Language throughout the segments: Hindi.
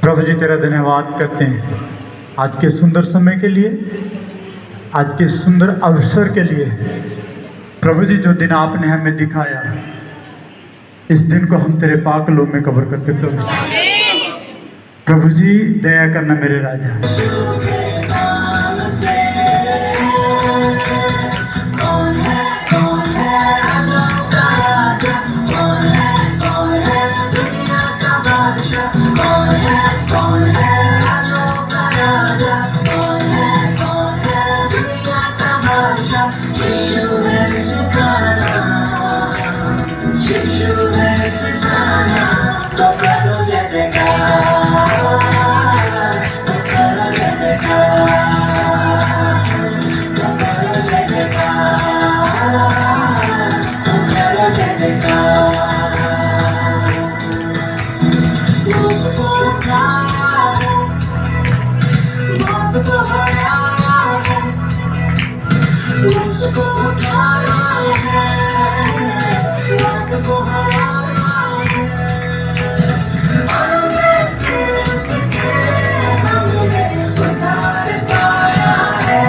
प्रभु जी तेरा धन्यवाद करते हैं आज के सुंदर समय के लिए, आज के सुंदर अवसर के लिए। प्रभु जी जो दिन आपने हमें दिखाया, इस दिन को हम तेरे पाक लोग में कब्र करते। प्रभु जी दया करना मेरे राजा। कौन है दुनिया का बादशाह। कौन है राजाओं का राजा, कौन है दुनिया का बादशाह। यीशु है इसका नाम, यीशु है इसका नाम। तो करो जय जयकार, तो करो जय जयकार, तो करो जय जयकार, तो करो जय जयकार। उसको उठाया है, मौत को हराया है, उसको उठाया है, मौत को हराया है। अंदर से उसके हमने उतार पाया है,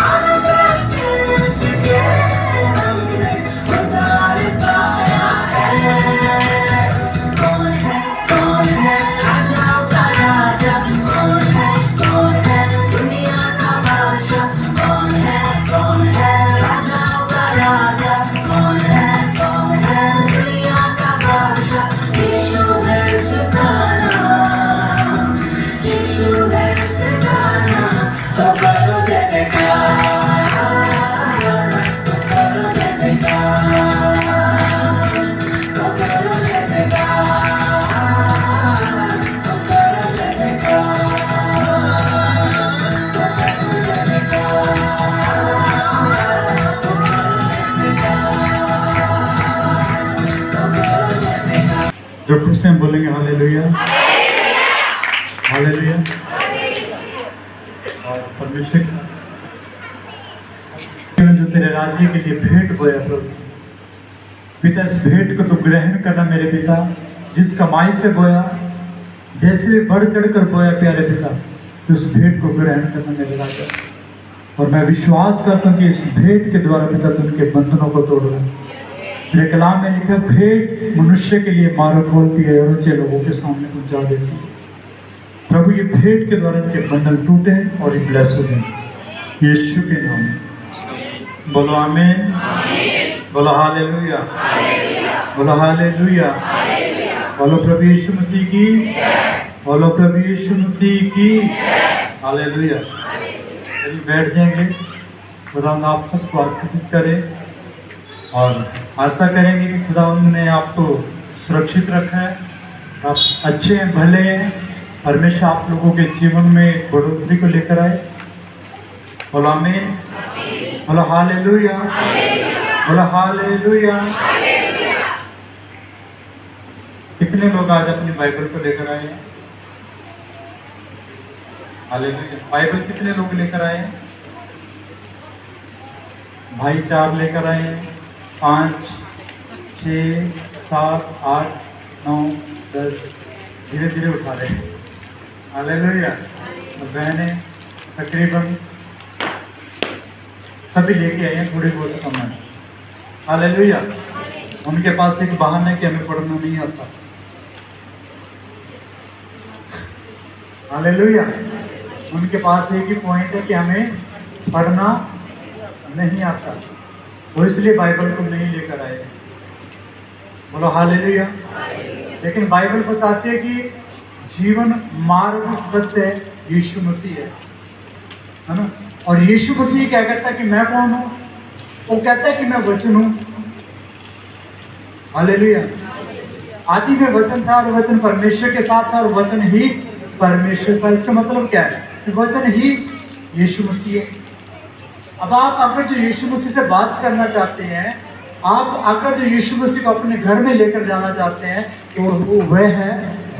अंदर से उसके हमने उतार पाया है। कौन है राजाओं का राजा, कौन है दुनिया का बादशाह। कौन है राजाओं का राजा, कौन है दुनिया का बादशाह। यीशु है इसका नाम, यीशु है इसका नाम। तो करो जय जयकार, तो करो जय जयकार, तो करो जय जयकार, तो करो जय जयकार, तो करो जय जयकार, तो करो जय जयकार, तो करो जय जयकार। जो खुश हैं बोलेंगे हालेलुया, हालेलुया। और परमेश्वर जो तेरे राज्य के लिए भेंट बोया प्रभु पिता, इस भेंट को तो ग्रहण करना मेरे पिता, जिस कमाई से बोया, जैसे बढ़ चढ़ कर बोया प्यारे पिता, उस भेंट को ग्रहण करना मेरे राजा। और मैं विश्वास करता हूँ कि इस भेंट के द्वारा पिता तू उनके बंधनों को तोड़ रहा है। तेरे कलाम में लिखा, भेंट मनुष्य के लिए मार्ग खोलती है और ऊंचे लोगों के सामने पहुंचा देती है। प्रभु ये भेंट के द्वारा इनके बंधन टूटे और ये ब्लेस हो जाए यीशु के नाम में। बोलो आमीन, बोलो हालेलुया, बोलो हालेलुया, बोलो प्रभु यीशु मसीह की, बोलो प्रभु यीशु मसीह की, हालेलुया। चलिए बैठ जाएंगे। खुदावंद आप सबको आशीषित करे और आशा करेंगे कि खुदावंद ने आपको सुरक्षित रखा है, आप अच्छे हैं, भले हैं। परमेश्वर आप लोगों के जीवन में बढ़ोतरी को लेकर आए। बोलो आमीन, बोलो हालेलुया, बोलो हालेलुया। कितने लोग आज अपनी बाइबल को लेकर आए हैं? हालेलुया। बाइबल कितने लोग लेकर आए हैं? भाई 4 लेकर आए हैं, 5, 6, 7, 8, 9, 10, धीरे धीरे उठा रहे हैं। हालेलुया। और बहनें तकरीबन सभी लेके आए हैं, थोड़ी बहुत कम है। हालेलुया। उनके पास एक बहाना है कि हमें पढ़ना नहीं आता। हालेलुया। उनके पास एक ही पॉइंट है कि हमें पढ़ना नहीं आता, वो इसलिए बाइबल को नहीं लेकर आए। बोलो हालेलुया। लेकिन बाइबल बताती है कि जीवन मार्ग सत्य यीशु मसीह है ना। और यीशु मसीह क्या कहता है कि मैं कौन हूं? वो कहता है कि मैं वचन हूं। हालेलुया। आदि में वचन था और वचन परमेश्वर के साथ था और वचन ही परमेश्वर था। इसका मतलब क्या है? कि वचन ही यीशु मसीह है। अब आप अगर जो यीशु मसीह से बात करना चाहते हैं, आप अगर जो यीशु मसीह को अपने घर में लेकर जाना चाहते हैं, तो वो वह है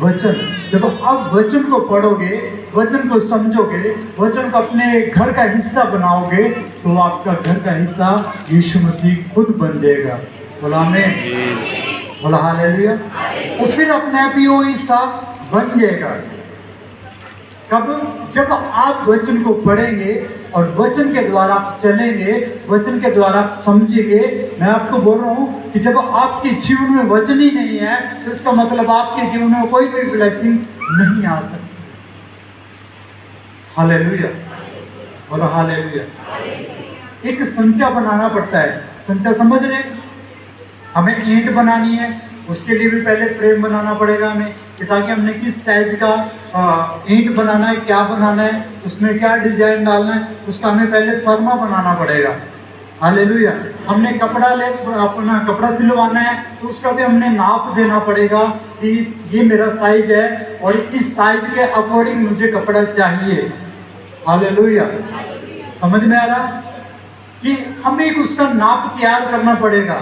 वचन। जब आप वचन को पढ़ोगे, वचन को समझोगे, वचन को अपने घर का हिस्सा बनाओगे, तो आपका घर का हिस्सा यीशु मसीह खुद बन जाएगा। बोला आमीन, बोला हालेलुया। और फिर अपने आप ही वो हिस्सा बन जाएगा। कब? जब आप वचन को पढ़ेंगे और वचन के द्वारा आप चलेंगे, वचन के द्वारा आप समझेंगे। मैं आपको बोल रहा हूँ कि जब आपके जीवन में वचन ही नहीं है, तो इसका मतलब आपके जीवन में कोई भी ब्लेसिंग नहीं आ सकती। हालेलुया, बोलो हालेलुया। एक संख्या बनाना पड़ता है। संख्या समझ रहे? हमें ईंट बनानी है, उसके लिए भी पहले फ्रेम बनाना पड़ेगा हमें। कि ताकि हमने किस साइज का ईंट बनाना है, क्या बनाना है, उसमें क्या डिजाइन डालना है, उसका हमें पहले फर्मा बनाना पड़ेगा। हालेलुया। हमने अपना कपड़ा सिलवाना है तो उसका भी हमने नाप देना पड़ेगा कि ये मेरा साइज है और इस साइज के अकॉर्डिंग मुझे कपड़ा चाहिए। हालेलुया। समझ में आ रहा कि हमें एक उसका नाप तैयार करना पड़ेगा।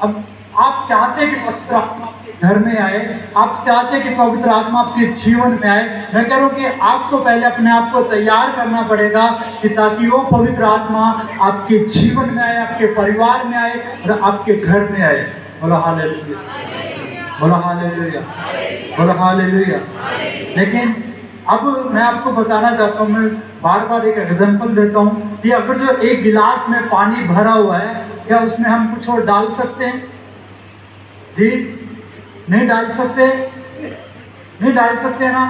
अब आप चाहते कि पवित्र आत्मा आपके घर में आए, आप चाहते कि पवित्र आत्मा आपके जीवन में आए, मैं कह रहा हूँ कि आपको पहले अपने आप को तैयार करना पड़ेगा कि ताकि वो पवित्र आत्मा आपके जीवन में आए, आपके परिवार में आए और आपके घर में आए। बोलो हालेलुया, बोलो हालेलुया, बोलो हालेलुया। लेकिन अब मैं आपको बताना चाहता हूँ, मैं बार बार एक एग्जाम्पल देता हूँ कि अगर जो एक गिलास में पानी भरा हुआ है, क्या उसमें हम कुछ और डाल सकते हैं? जी नहीं डाल सकते, नहीं डाल सकते ना।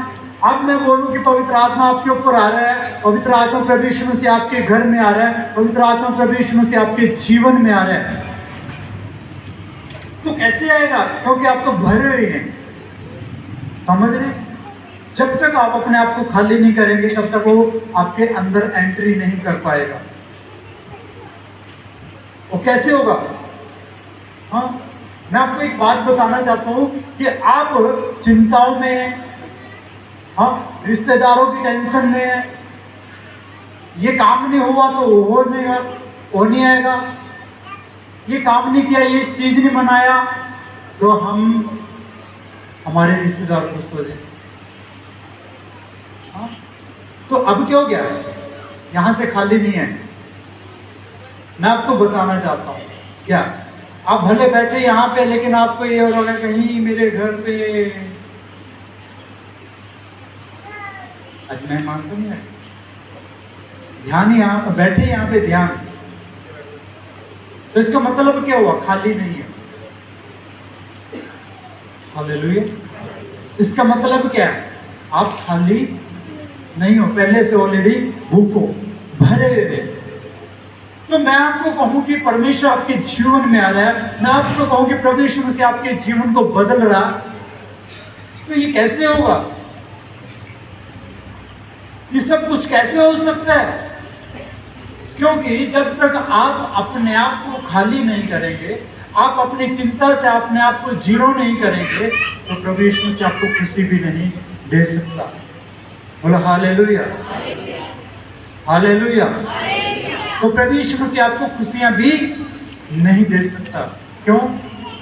अब मैं बोलूं कि पवित्र आत्मा आपके ऊपर आ रहा है, पवित्र आत्मा प्रभु यीशु मसीह आपके घर में आ रहा है, पवित्र आत्मा प्रभु यीशु मसीह आपके जीवन में आ रहा है, तो कैसे आएगा? क्योंकि आप तो भरे हुए हैं। समझ रहे? जब तक आप अपने आप को खाली नहीं करेंगे तब तक वो आपके अंदर एंट्री नहीं कर पाएगा। वो कैसे होगा? हाँ, मैं आपको एक बात बताना चाहता हूँ कि आप चिंताओं में, हाँ, रिश्तेदारों की टेंशन में, ये काम नहीं हुआ तो वो नहीं आएगा, ये काम नहीं किया, ये चीज नहीं बनाया तो हमारे रिश्तेदार खुश हो जाए। हाँ, तो अब क्या हो गया? यहां से खाली नहीं है। मैं आपको बताना चाहता हूँ क्या, आप भले बैठे यहाँ पे, लेकिन आपको ये होगा कहीं मेरे घर पे आज मेहमान तो नहीं है, ध्यान यहाँ बैठे, यहाँ पे ध्यान, तो इसका मतलब क्या हुआ? खाली नहीं है। हालेलुया। इसका मतलब क्या है? आप खाली नहीं हो, पहले से ऑलरेडी भूखो, भरे हुए। तो मैं आपको कहूं कि परमेश्वर आपके जीवन में आ रहा है, मैं आपको कहूं कि प्रभु यीशु मसीह आपके जीवन को बदल रहा, तो ये कैसे होगा? ये सब कुछ कैसे हो सकता है? क्योंकि जब तक आप अपने आप को खाली नहीं करेंगे, आप अपनी चिंता से अपने आप को जीरो नहीं करेंगे, तो प्रभु यीशु मसीह आपको खुशी भी नहीं दे सकता। बोलो हालेलुया, हालेलुया। तो प्रभु यीशु मसीह आपको खुशियां भी नहीं दे सकता। क्यों?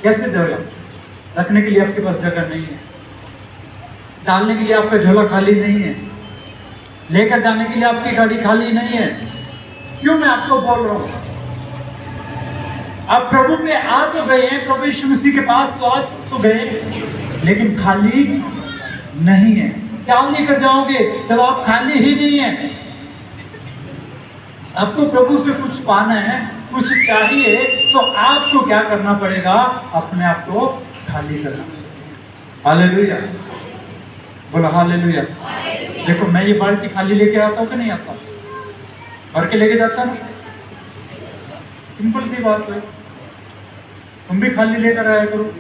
कैसे देगा? रखने के लिए आपके पास जगह नहीं है, डालने के लिए आपका झोला खाली नहीं है, लेकर जाने के लिए आपकी गाड़ी खाली नहीं है। क्यों मैं आपको बोल रहा हूं? आप प्रभु पे आ तो गए हैं, प्रभु यीशु मसीह के पास तो आ तो गए, लेकिन खाली नहीं है। क्या लेकर जाओगे जब आप खाली ही नहीं है? आपको प्रभु से कुछ पाना है, कुछ चाहिए, तो आपको क्या करना पड़ेगा? अपने आप को खाली करना। हालेलुया, बोलो हालेलुया। देखो, मैं ये बाल्टी खाली लेके आता हूँ कि नहीं आता? भर के लेके जाता ना? सिंपल सी बात है, तुम भी खाली लेकर आया करो।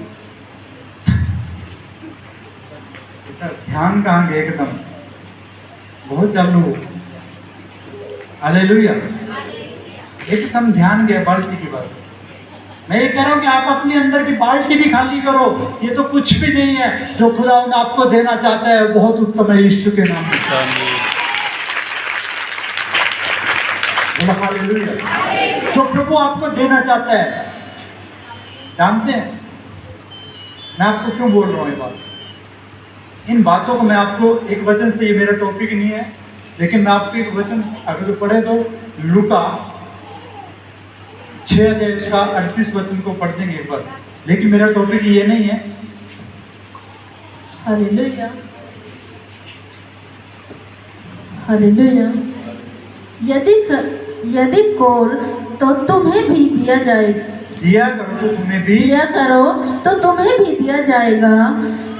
ध्यान कहाँ गए? एकदम बहुत चालू हो। हालेलुया, एकदम ध्यान गया बाल्टी की बात। मैं ये कह रहा हूं कि आप अपने अंदर की बाल्टी भी खाली करो। ये तो कुछ भी नहीं है, जो खुदा आपको देना चाहता है बहुत उत्तम है, यीशु के नाम में। हालेलुया। जो प्रभु आपको देना चाहता है, जानते हैं मैं आपको क्यों बोल रहा हूँ ये बात? इन बातों को मैं आपको एक वचन से, ये मेरा टॉपिक नहीं है, लेकिन मैं आपको एक वचन अगर पढ़े तो लूका 6 अध्याय का 38 वचन को पढ़ देंगे एक बार, लेकिन मेरा टॉपिक ये नहीं है। Hallelujah, hallelujah. यदि कोर तो तुम्हें भी दिया जाएगा, दिया करो तो तुम्हें भी, दिया करो तो तुम्हें भी दिया जाएगा।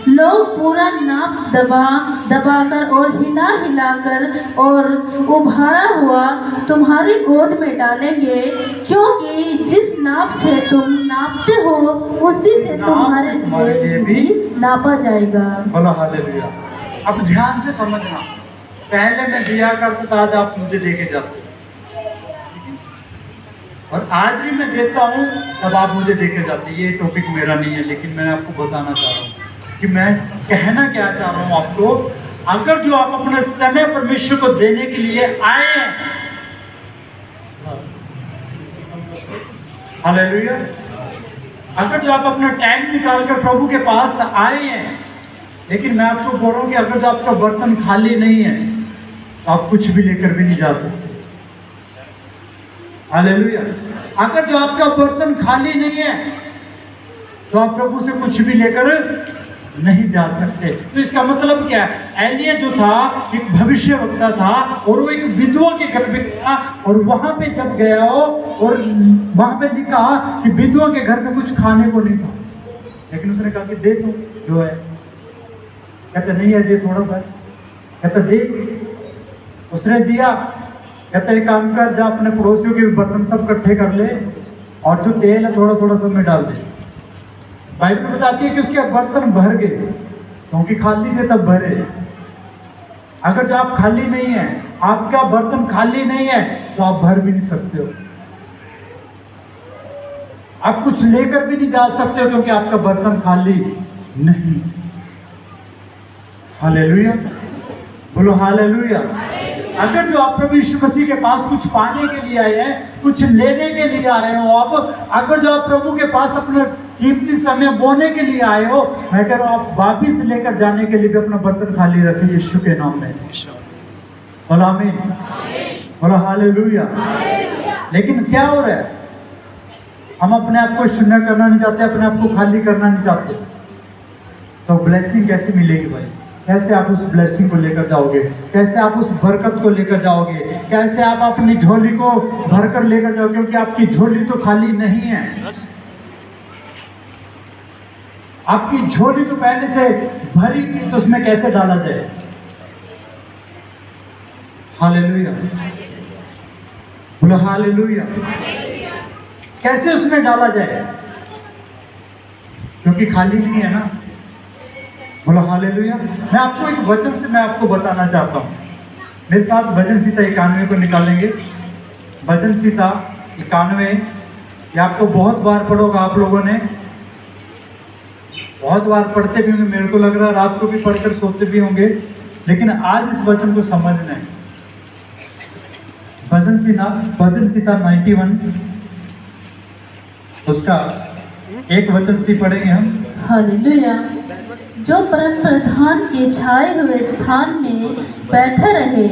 लोग पूरा नाप दबाकर और हिलाकर और उभारा हुआ तुम्हारी गोद में डालेंगे, क्योंकि जिस नाप से तुम नापते हो उसी से तुम्हारे लिए भी नापा जाएगा। बोलो हालेलुया। अब ध्यान से समझना, पहले मैं दिया करता था, आज आप मुझे देके जाते, और आज भी मैं देता हूँ तब आप मुझे देके जाते। ये टॉपिक मेरा नहीं है, लेकिन मैं आपको बताना चाह रहा हूँ कि मैं कहना क्या चाह रहा हूँ आपको। अगर जो आप अपने समय परमेश्वर को देने के लिए आए हैं, हालेलुया, अगर जो आप अपना टाइम निकालकर प्रभु के पास आए हैं, लेकिन मैं आपको बोल रहा हूँ कि अगर जो आपका बर्तन खाली नहीं है तो आप कुछ भी लेकर भी नहीं जा सकते। हालेलुया। अगर जो आपका बर्तन खाली नहीं है तो आप प्रभु से कुछ भी लेकर नहीं जा सकते। तो इसका मतलब क्या है? एलिया जो था एक भविष्यवक्ता था, और वो एक विधवा के घर पे गया, और वहां पे जब गया हो और वहां पे लिखा कि विधवा के घर में कुछ खाने को नहीं था, लेकिन उसने कहा कि दे दो जो है। कहते नहीं है, दे थोड़ा सा। कहता दे, उसने दिया। कहता एक काम कर, जा अपने पड़ोसियों के बर्तन सब इकट्ठे कर ले, और जो तेल है थोड़ा थोड़ा सब में डाल दे। बाइबल बताती है कि उसके बर्तन भर गए, क्योंकि खाली थे तब भरे। अगर जो आप खाली नहीं है, आपका बर्तन खाली नहीं है, तो आप भर भी नहीं सकते हो। आप कुछ लेकर भी नहीं जा सकते हो, क्योंकि आपका बर्तन खाली नहीं। हालेलुया, बोलो हालेलुया। अगर जो आप प्रभु यीशु मसीह के पास कुछ पाने के लिए आए हैं, कुछ लेने के लिए आए हो आप, अगर जो आप प्रभु के पास अपना कीमती समय बोने के लिए आए हो, मैं कह रहा हूं आप वापिस लेकर जाने के लिए भी अपना बर्तन खाली रखें यीशु के नाम में। बोलो आमीन, बोलो हालेलुया। लेकिन क्या हो रहा है? हम अपने आप को शून्य करना नहीं चाहते, अपने आप को खाली करना नहीं चाहते। तो ब्लेसिंग कैसे मिलेगी भाई? कैसे आप उस ब्लेसिंग को लेकर जाओगे? कैसे आप उस बरकत को लेकर जाओगे? कैसे आप अपनी झोली को भरकर लेकर जाओगे? क्योंकि आपकी झोली तो खाली नहीं है। आपकी झोली तो पहले से भरी थी, तो उसमें कैसे डाला जाए? हालेलुया, बोलो हालेलुया। कैसे उसमें डाला जाए? क्योंकि खाली नहीं है ना। बोलो हालेलुया। मैं आपको एक वचन से मैं आपको बताना चाहता हूँ। मेरे साथ भजन संहिता 91 को निकालेंगे। भजन संहिता 91, ये आपको बहुत बार पढ़ोगा, आप लोगों ने बहुत बार पढ़ते भी होंगे, मेरे को लग रहा है रात को भी पढ़कर सोते भी होंगे, लेकिन आज इस वचन को समझना है। भजन संहिता 91, उसका एक वचन से पढ़ेंगे हम। हालेलुया। जो परम प्रधान के छाए हुए स्थान में बैठा रहे,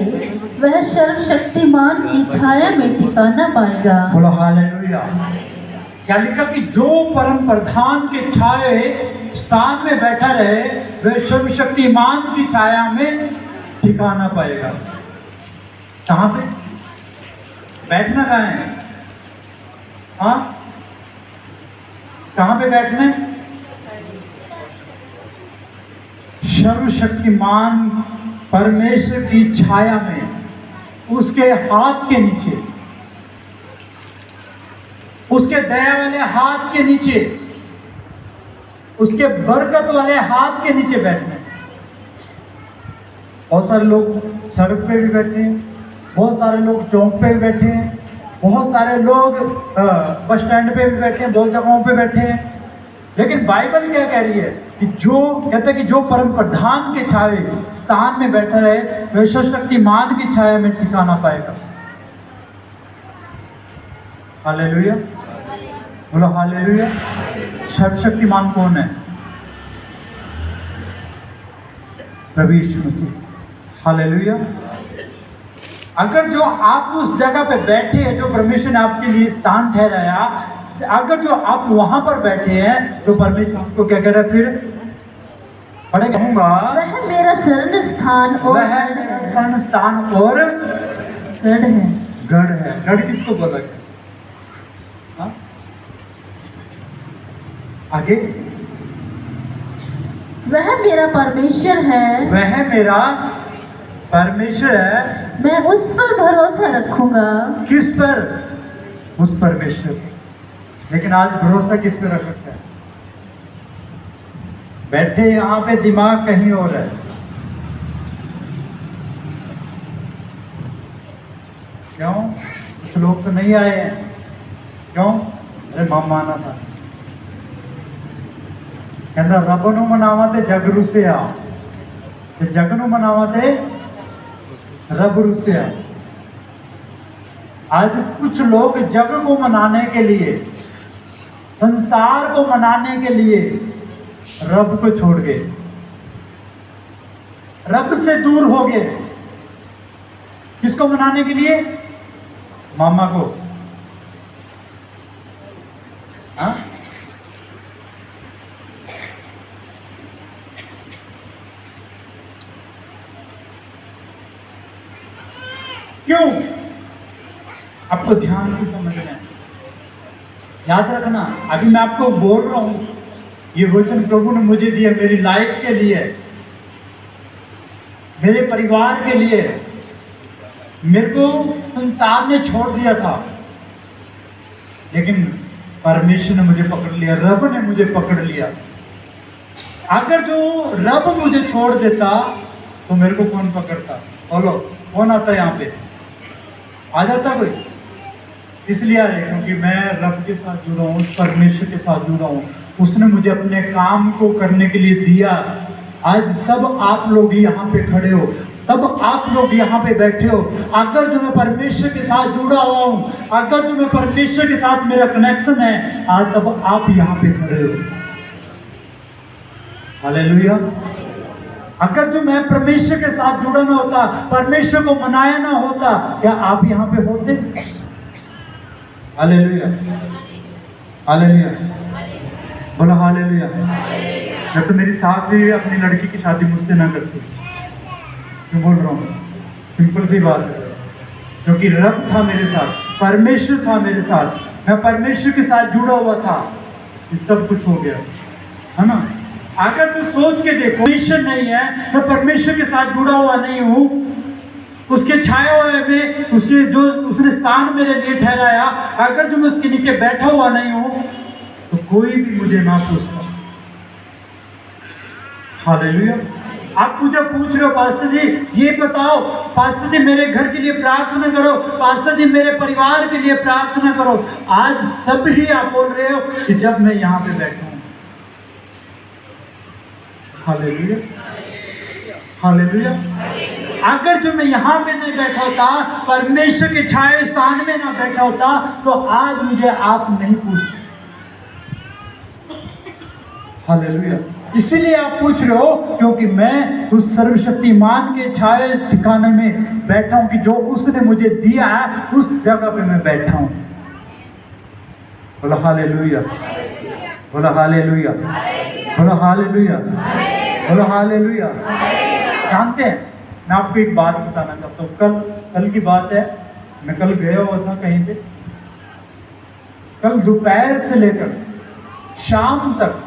वह सर्वशक्तिमान की छाया में ठिकाना पाएगा। बोलो हालेलुया। क्या लिखा कि जो परम प्रधान के छाए स्थान में बैठा रहे, वह सर्वशक्तिमान की छाया में ठिकाना पाएगा। कहाँ पे बैठना? कहाँ है? हाँ, कहाँ पे बैठना है? सर्वशक्तिमान परमेश्वर की छाया में, उसके हाथ के नीचे, उसके दया वाले हाथ के नीचे, उसके बरकत वाले हाथ के नीचे बैठना। बहुत सारे लोग सड़क पे भी बैठे हैं, बहुत सारे लोग चौक पे भी बैठे हैं, बहुत सारे लोग बस स्टैंड पे भी बैठे हैं, बहुत जगहों पे बैठे हैं। लेकिन बाइबल क्या कह रही है कि जो कहते हैं कि जो परम प्रधान के छाए स्थान में बैठा रहे, वह सर्वशक्तिमान की छाया में ठिकाना पाएगा। हालेलुया, बोलो हालेलुया। सर्वशक्तिमान कौन है? प्रभु यीशु मसीह। हालेलुया। अगर जो आप उस जगह पे बैठे हैं, जो परमेश्वर ने आपके लिए स्थान ठहराया, अगर जो आप वहां पर बैठे हैं, तो परमेश्वर आपको क्या कह रहा है? फिर पढ़े कहूंगा, वह मेरा शरण स्थान और शरण स्थान और गढ़ है। गढ़ है। गढ़ किसको बोला गया? आगे वह मेरा परमेश्वर है, वह मेरा परमेश्वर है। मैं उस पर भरोसा रखूंगा। किस पर? उस परमेश्वर पर। लेकिन आज भरोसा किस पे रख सकता है? बैठे यहाँ पे दिमाग कहीं और है। क्यों? कुछ लोग तो नहीं आए हैं। क्यों? अरे मामा आना था, कहना रब नू मनावा ते जग रुसिया, ते जग नू मनावा ते रब रुसिया। आज कुछ लोग जग को मनाने के लिए, संसार को मनाने के लिए रब को छोड़ गए, रब से दूर हो गए। किसको मनाने के लिए? मामा को। हाँ? क्यों? आपको ध्यान से समझना है, याद रखना। अभी मैं आपको बोल रहा हूं, ये वचन प्रभु ने मुझे दिया मेरी लाइफ के लिए, मेरे परिवार के लिए। मेरे को संसार ने छोड़ दिया था, लेकिन परमेश्वर ने मुझे पकड़ लिया, रब ने मुझे पकड़ लिया। अगर जो रब मुझे छोड़ देता तो मेरे को कौन पकड़ता? बोलो, कौन आता यहाँ पे? आ जाता कोई? इसलिए आ रहे क्योंकि मैं रब के साथ जुड़ा हूँ, उस परमेश्वर के साथ जुड़ा हूँ। उसने मुझे अपने काम को करने के लिए दिया। आज तब आप लोग यहाँ पे खड़े हो, तब आप लोग यहाँ पे बैठे हो। अगर जो मैं परमेश्वर के साथ जुड़ा हुआ हूँ, अगर जो मैं परमेश्वर के साथ मेरा कनेक्शन है, आज तब आप यहाँ पे खड़े हो। हालेलुया। अगर जो मैं परमेश्वर के साथ जुड़ा ना होता, परमेश्वर को मनाया ना होता, क्या आप यहाँ पे होते? हालेलुया, हालेलुया, बोलो हालेलुया। जब तो मेरी सास भी अपनी लड़की की शादी मुझसे ना करती। क्यों बोल रहा हूँ? सिंपल सी बात है, क्योंकि रब था मेरे साथ, परमेश्वर था मेरे साथ, मैं परमेश्वर के साथ जुड़ा हुआ था। ये सब कुछ हो गया, है ना? अगर तू सोच के देखो, परमेश्वर नहीं है, मैं परमेश्वर के साथ जुड़ा हुआ नहीं हूँ, उसके छाए हुए में, उसके जो उसने स्थान मेरे लिए ठहराया, अगर जो मैं उसके नीचे बैठा हुआ नहीं हूँ, तो कोई भी मुझे ना पूछता। हालेलुया। आप मुझे पूछ रहे हो पास्टर जी ये बताओ, पास्टर जी मेरे घर के लिए प्रार्थना करो, पास्टर जी मेरे परिवार के लिए प्रार्थना करो। आज तब ही आप बोल रहे हो कि जब मैं यहाँ पे बैठा हूँ। Hallelujah, hallelujah. अगर जो मैं यहाँ पे नहीं बैठा होता, परमेश्वर के छाए स्थान में ना बैठा होता, तो आज मुझे आप नहीं पूछते। हालेलुया। इसीलिए आप पूछ रहे हो, क्योंकि मैं उस सर्वशक्तिमान के छाए ठिकाने में बैठा हूं, कि जो उसने मुझे दिया है उस जगह पे मैं बैठा हूं। बोलो हालेलुया, बोलो हालेलुया, बोलो हालेलुया, बोलो हालेलुया। जानते हैं, मैं आपको एक बात बताना चाहता हूँ। कल की बात है, मैं कल गया हुआ था कहीं पे। कल दोपहर से लेकर शाम तक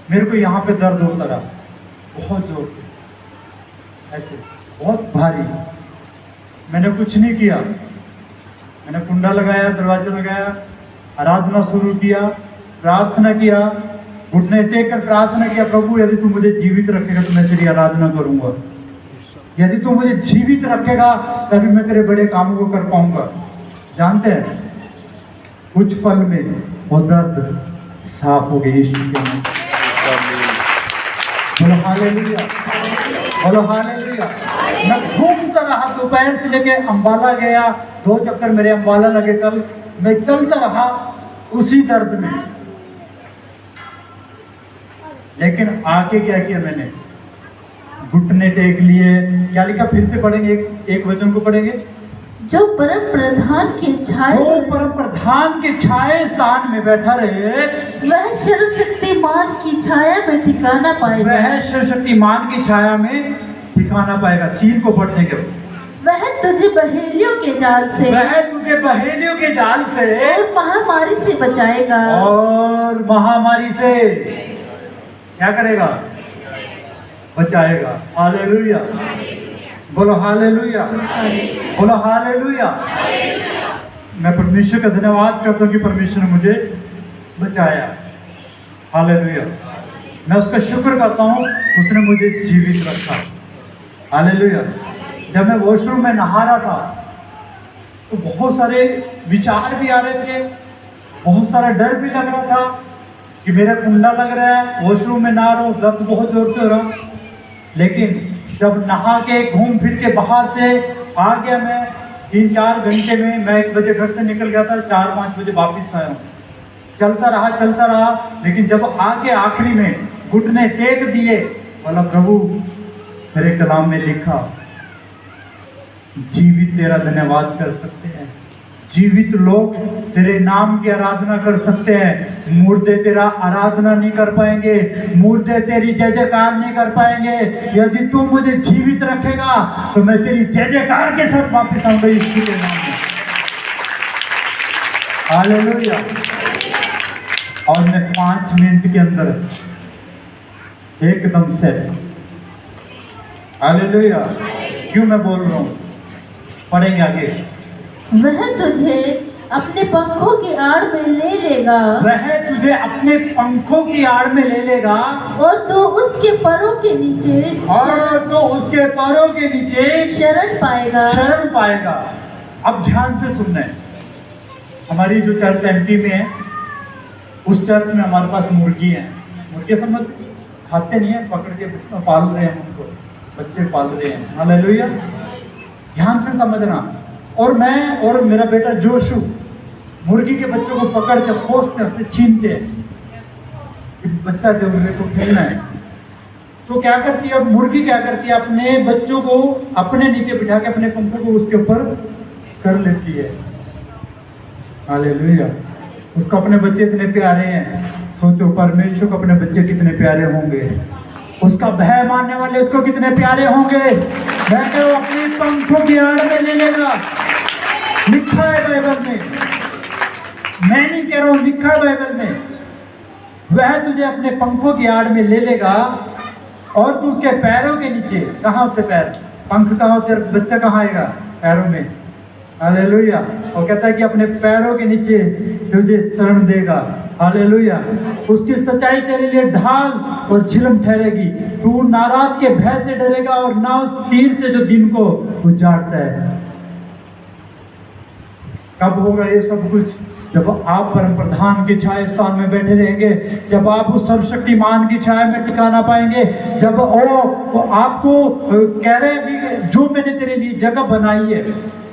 मेरे को यहाँ पे दर्द होता रहा, बहुत जोर से, ऐसे बहुत भारी। मैंने कुछ नहीं किया, मैंने कुंडा लगाया, दरवाजा लगाया, आराधना शुरू किया, प्रार्थना किया, घुटने टेक कर प्रार्थना किया, प्रभु यदि तू मुझे जीवित रखेगा तो मैं तेरी आराधना करूंगा, यदि तू मुझे जीवित रखेगा तभी मैं तेरे बड़े कामों को कर पाऊंगा। जानते हैं, कुछ पल में वो दर्द साफ हो गई यीशु के नाम। बोलो हालेलुया, बोलो हालेलुया। मैं घूमता रहा, दोपहर से लेके अंबाला गया, 2 चक्कर मेरे अंबाला लगे। कल मैं चलता रहा उसी दर्द में, लेकिन आके क्या किया मैंने? घुटने टेक लिए। क्या लिखा? फिर से पढ़ेंगे, एक वचन को पढ़ेंगे। जो परम प्रधान के छाए, जो परम प्रधान के छाए स्थान में बैठा रहे, वह सर्वशक्तिमान की छाया में ठिकाना पाएगा। वह सर्वशक्तिमान की छाया में ठिकाना पाएगा। 3 को पढ़ने के बाद, वह तुझे बहेलियों के जाल से, वह तुझे बहेलियों के जाल से और महामारी से बचाएगा। और महामारी से क्या करेगा? बचाएगा। हालेलुया, बोलो हालेलुया, बोलो हालेलुया। मैं परमेश्वर का धन्यवाद करता हूँ कि परमेश्वर ने मुझे बचाया। हालेलुया, मैं उसका शुक्र करता हूँ, उसने मुझे जीवित रखा। हालेलुया। जब मैं वॉशरूम में नहा रहा था तो बहुत सारे विचार भी आ रहे थे, बहुत सारा डर भी लग रहा था कि मेरा कुंडा लग रहा है, वॉशरूम में नहा रहा हूँ, दर्द बहुत जोर से हो रहा। लेकिन जब नहा के घूम फिर के बाहर से आ गया, मैं 3-4 घंटे में, मैं 1 बजे घर से निकल गया था, 4-5 बजे वापस आया हूँ। चलता रहा, लेकिन जब आके आखिरी में घुटने टेक दिए, बोला प्रभु तेरे कलाम में लिखा जीवित तेरा धन्यवाद कर सकते हैं, जीवित लोग तेरे नाम की आराधना कर सकते हैं, मुर्दे तेरा आराधना नहीं कर पाएंगे, मुर्दे तेरी जय जयकार नहीं कर पाएंगे। यदि तू मुझे जीवित रखेगा तो मैं तेरी जय जयकार के साथ वापस आऊंगा यीशु के नाम में। हालेलुया। और मैं 5 मिनट के अंदर एकदम से, हालेलुया। क्यों मैं बोल रहा हूँ, पढ़ेंगे आगे। वह तुझे अपने पंखों की आड़ में ले लेगा, वह तुझे अपने पंखों की आड़ में ले लेगा, और तू उसके पैरों के नीचे और तो उसके पैरों के नीचे शरण पाएगा। शरण पाएगा। अब ध्यान से सुनना है, हमारी जो चर्च एमपी में है, उस चर्च में हमारे पास मुर्गी है। मुर्गी समझ खाते नहीं है, पकड़ के पाल रहे हैं, उनको बच्चे पाल रहे हैं। हालेलुया, ध्यान से समझना। और मैं और मेरा बेटा जोशु मुर्गी के बच्चों को पकड़ के खोजते हैं, उससे छीनते हैं। बच्चा जब मेरे को खेलना है तो क्या करती है, मुर्गी क्या करती है, अपने बच्चों को अपने नीचे बिठा के अपने पंखों को उसके ऊपर कर लेती है। हालेलुया, उसको अपने बच्चे इतने प्यारे हैं। सोचो परमेश्वर को अपने बच्चे कितने प्यारे होंगे, उसका भय मानने वाले उसको कितने प्यारे होंगे। मैं तो अपनी पंखों की आड़ में ले लेगा, लिखा है बाइबल में, मैं नहीं कह रहा हूं, लिखा है बाइबल में। वह तुझे अपने पंखों की आड़ में ले लेगा और तू उसके पैरों के नीचे, कहाँ होते पैर, पंख कहाँ होते, बच्चा कहाँ आएगा, पैरों में। हालेलुया। और कहता है कि अपने पैरों के नीचे तुझे शरण देगा। हालेलुया। उसकी सच्चाई तेरे लिए ढाल और झिलम ठहरेगी। तू ना रात के भय से डरेगा और ना उस तीर से जो दिन को उजाड़ता है। कब होगा ये सब कुछ? जब आप परम प्रधान की छाया स्थान में बैठे रहेंगे, जब आप उस सर्वशक्तिमान की छाया में टिकाना पाएंगे, जब वो आपको कह रहे हैं जो मैंने तेरे लिए जगह बनाई है,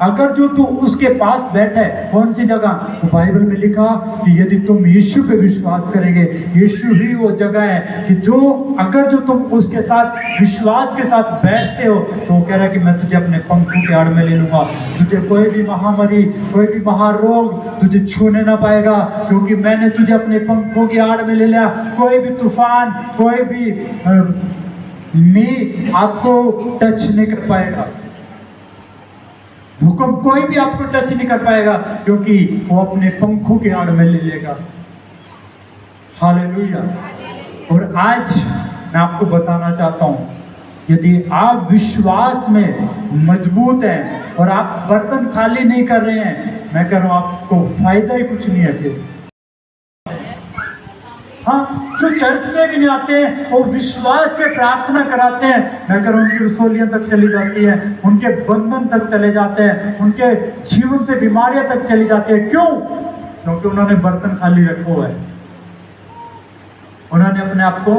अगर जो तू उसके पास बैठा है, कौन सी जगह? तो बाइबल में लिखा कि यदि तुम यीशु पे विश्वास करेंगे, यीशु ही वो जगह है कि जो अगर जो तुम उसके साथ विश्वास के साथ बैठते हो तो वो कह रहा है कि मैं तुझे अपने पंखों के आड़ में ले लूंगा। तुझे कोई भी महामारी, कोई भी महारोग तुझे छूने ना पाएगा, क्योंकि मैंने तुझे अपने पंखों की आड़ में ले लिया। कोई भी तूफान, कोई भी मी आपको टच नहीं कर पाएगा, भूकंप कोई भी आपको टच नहीं कर पाएगा, क्योंकि वो अपने पंखों के आड़ में ले लेगा। हालेलुया। और आज मैं आपको बताना चाहता हूं, यदि आप विश्वास में मजबूत हैं और आप बर्तन खाली नहीं कर रहे हैं, मैं कह रहा हूं आपको फायदा ही कुछ नहीं है। फिर हाँ, जो चर्च में भी नहीं आते हैं वो विश्वास से प्रार्थना कराते हैं, मैं कह रहा हूं उनकी रसोलियां तक चली जाती हैं, उनके बंधन तक चले जाते हैं, उनके जीवन से बीमारियां तक चली जाती है। क्यों? क्योंकि उन्होंने बर्तन खाली रखा हुआ है, उन्होंने अपने आप को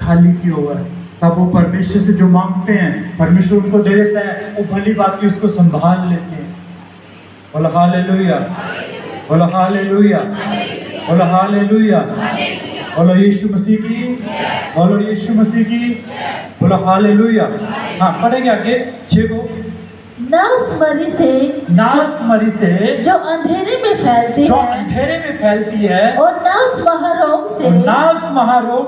खाली किया हुआ है। तब वो परमेश्वर से जो मांगते हैं परमेश्वर उनको दे देता है, वो भली बात की उसको संभाल लेते हैं। बोलो हालेलुया, बोलो हालेलुया, बोलो हालेलुया, बोलो यीशु मसीह की, बोलो यीशु मसीह की, बोलो हालेलुया। हाँ, पढ़ेंगे आगे 6 को। नास मरी से जो अंधेरे में फैलती जो है, अंधेरे में फैलती है, और नास महारोग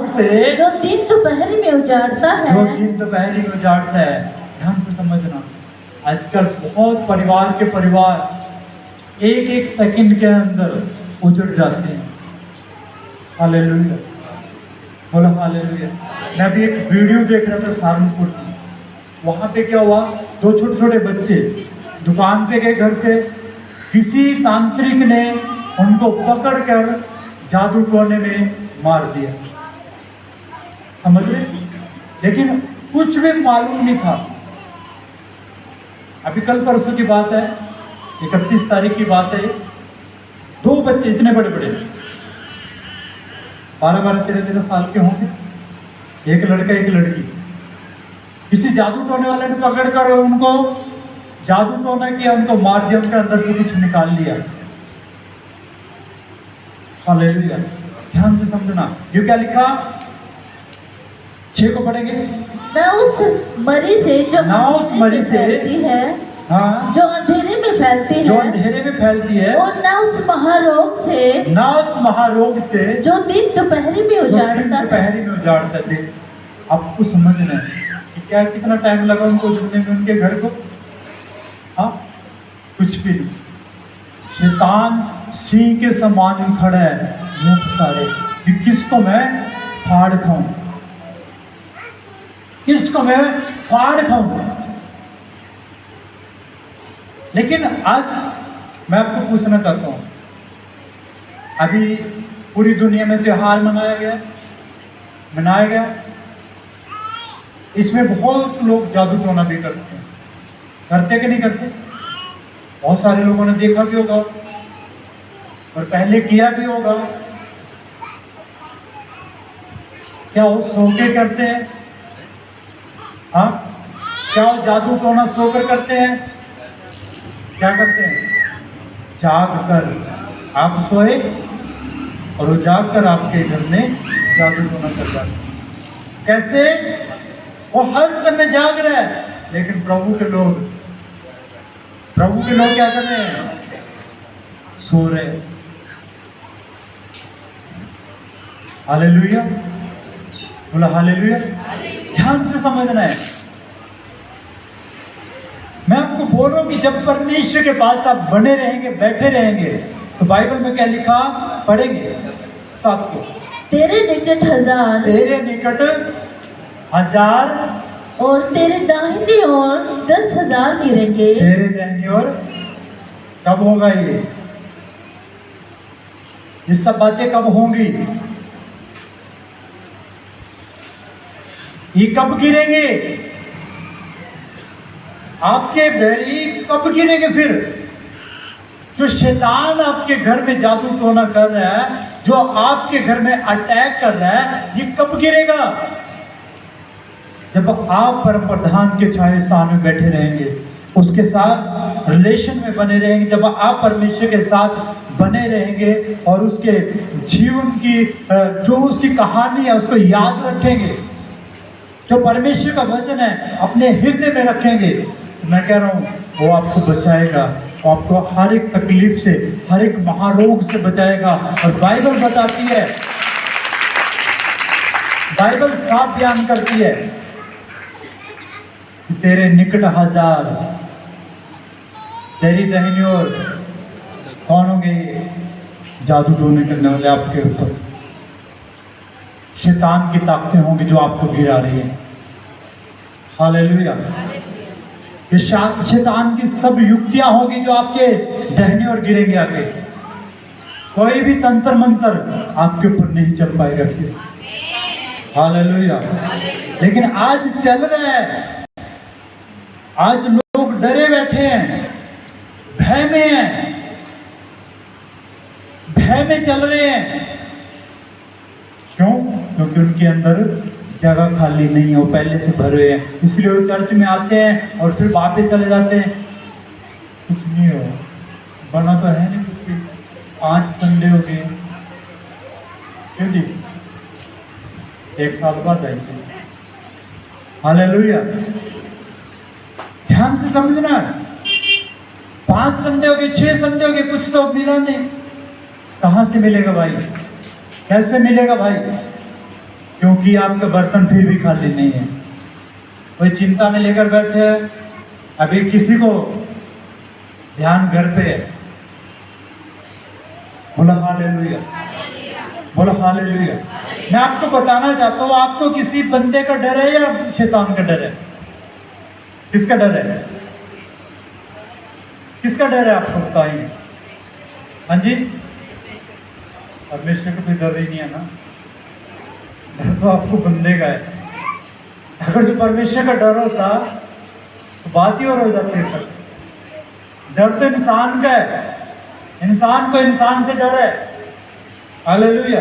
से जो दिन दोपहर में उजाड़ता है, जो दिन दोपहर में उजाड़ता है। ध्यान से समझना, आजकल बहुत परिवार के परिवार एक सेकंड के अंदर उजड़ जाते हैं। हालेलुया, बोलो हालेलुया। मैं अभी एक वीडियो देख रहा था सहारनपुर की। वहाँ पे क्या हुआ, दो छोटे छोटे बच्चे दुकान पे गए घर से, किसी तांत्रिक ने उनको पकड़कर जादू टोने में मार दिया, समझ रहे। लेकिन कुछ भी मालूम नहीं था। अभी कल परसों की बात है, 31 तारीख की बात है। दो बच्चे इतने बड़े बड़े 12-12, 13-13 साल के होंगे, एक लड़का एक लड़की, किसी जादू टोने वाले ने पकड़कर उनको जादू टोना किया, उनको मार दिया, उनके अंदर से कुछ निकाल लिया। हालेलुया। ध्यान से समझना, ये क्या लिखा, 6 को पढ़ेंगे। न उस मरी से जो न उस मरी से फैलती है, हाँ, जो अंधेरे में फैलती जो है, अंधेरे में फैलती है, और न उस महारोग से, न उस महारोग से जो दिन दोपहरी में जो दिन उजाड़ता है। दोपहरी में उजाड़ता थे। आपको समझना है कि क्या कितना टाइम लगा उनको जुड़ने में उनके घर को, हाँ, कुछ भी नहीं। शैतान सिंह के समान खड़ा है मुंह सारे कि किसको मैं फाड़ खाऊं, किसको मैं फाड़ खाऊं। लेकिन आज मैं आपको पूछना चाहता हूं, अभी पूरी दुनिया में त्योहार मनाया गया, इसमें बहुत लोग जादू टोना भी करते कि नहीं करते। बहुत सारे लोगों ने देखा भी होगा और पहले किया भी होगा। क्या वो सो के करते हैं? हाँ, क्या वो जादू टोना सोकर करते हैं? क्या करते हैं? जाग कर, आप सोए और वो जाग कर आपके घर में जादू टोना कर जाते हैं। कैसे? वो हर समय जाग रहा है, लेकिन प्रभु के लोग क्या कर रहे हैं? सो रहे। हालेलुया, बोला हालेलुया। ध्यान से समझना है, मैं आपको बोल रहा हूं कि जब परमेश्वर के पास आप बने रहेंगे, बैठे रहेंगे, तो बाइबल में क्या लिखा, पढ़ेंगे साथ को। तेरे निकट 1000, तेरे निकट 1000 और तेरे दाहिनी ओर 10,000 गिरेंगे। तेरे दाहिनी ओर कब होगा ये सब बातें कब होंगी? ये कब गिरेंगे? आपके बैरी कब गिरेंगे? फिर जो शैतान आपके घर में जादू टोना कर रहा है, जो आपके घर में अटैक कर रहा है, ये कब गिरेगा? जब आप परम प्रधान के छाये स्थान में बैठे रहेंगे, उसके साथ रिलेशन में बने रहेंगे, जब आप परमेश्वर के साथ बने रहेंगे और उसके जीवन की जो उसकी कहानी है उसको याद रखेंगे, जो परमेश्वर का वचन है अपने हृदय में रखेंगे, मैं कह रहा हूँ वो आपको बचाएगा, वो आपको हर एक तकलीफ से, हर एक महारोग से बचाएगा। और बाइबल बताती है, बाइबल साफ बयान करती है, तेरे निकट 1000, तेरी दाहिनी ओर कौन होंगे? जादू टोने करने वाले आपके ऊपर शैतान की ताकतें होंगी जो आपको गिरा रही है। हालेलुया। ये शैतान की सब युक्तियां होगी जो आपके दाहिनी ओर गिरेंगे आके। कोई भी तंत्र मंत्र आपके ऊपर नहीं चल पाएगा फिर। हालेलुया। लेकिन आज चल रहा है, आज लोग डरे बैठे हैं, भय में हैं, भय में चल रहे हैं। क्यों? क्योंकि उनके अंदर जगह खाली नहीं है, वो पहले से भरे हैं, इसलिए वो चर्च में आते हैं और फिर वापस चले जाते हैं। कुछ नहीं हो बना तो है नहीं कुछ भी। 5 संडे हो गए, क्यों जी? 1 साल बाद आएंगे। हालेलुया। ध्यान से समझना, 5 संडे हो गए, 6 संडे हो गए, कुछ तो मिला नहीं। कहां से मिलेगा भाई? कैसे मिलेगा भाई? क्योंकि आपका बर्तन फिर भी खाली नहीं है। कोई चिंता में लेकर बैठे हैं, अभी किसी को ध्यान घर पे है। बोला हालेलुया, बोला हालेलुया। मैं आपको बताना चाहता हूँ, आपको किसी बंदे का डर है या शैतान का डर है? किसका डर है? किसका डर है आपको बताइए? हाँ जी, परमेश्वर को कोई डर ही नहीं है ना। डर तो आपको बंदे का है। अगर जो परमेश्वर का डर होता तो बात ही और हो जाती है। डर तो इंसान का है, इंसान को इंसान से डर है। हालेलुया।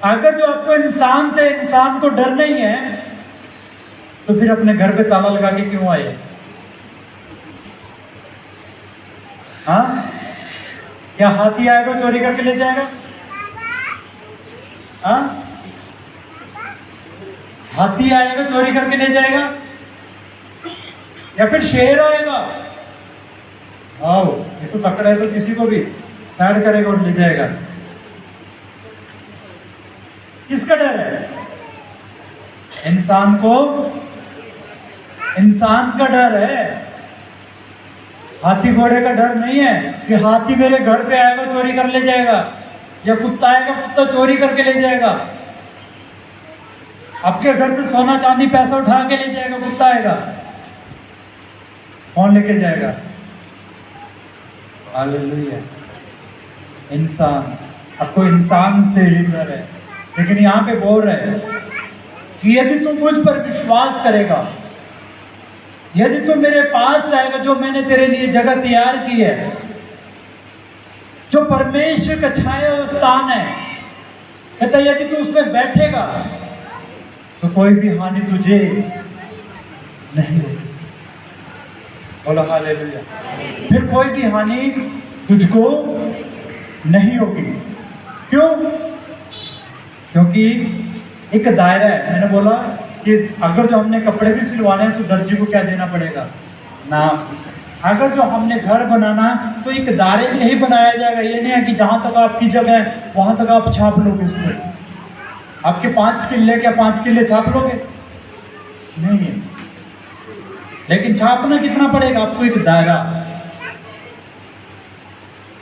अगर जो आपको इंसान से, इंसान को डर नहीं है, तो फिर अपने घर पे ताला लगा के क्यों आए? हाँ, क्या हाथी आएगा चोरी करके ले जाएगा? हाँ, हाथी आएगा चोरी करके ले जाएगा, या फिर शेर आएगा? आओ, ये तो तकड़ा है, तो किसी को भी साइड करेगा और ले जाएगा। किसका डर है? इंसान को, इंसान का डर है। हाथी घोड़े का डर नहीं है कि हाथी मेरे घर पे आएगा चोरी कर ले जाएगा, या कुत्ता आएगा कुत्ता चोरी करके ले जाएगा। आपके घर से सोना चांदी पैसा उठा के ले जाएगा कुत्ता आएगा? कौन लेके जाएगा? हालेलुया। इंसान, आपको इंसान से ही डर है। लेकिन यहाँ पे बोल रहे हैं कि यदि तू मुझ पर विश्वास करेगा, यदि तू मेरे पास जाएगा, जो मैंने तेरे लिए जगह तैयार की है, जो परमेश्वर का छाया हुआ स्थान है, कहता है यदि तू उसमें बैठेगा तो कोई भी हानि तुझे नहीं होगी। बोलो हालेलुया। फिर कोई भी हानि तुझको नहीं होगी। क्यों? क्योंकि एक दायरा है। मैंने बोला कि अगर जो हमने कपड़े भी सिलवाने हैं तो दर्जी को क्या देना पड़ेगा? नाम। अगर जो हमने घर बनाना तो एक दायरे में ही बनाया जाएगा। ये नहीं है कि जहाँ तक आपकी जगह है वहाँ तक आप छाप लोगे उसमें। आपके 5 किले क्या 5 किले छाप लोगे? नहीं है। लेकिन छापना कितना पड़ेगा? आपको एक दायरा।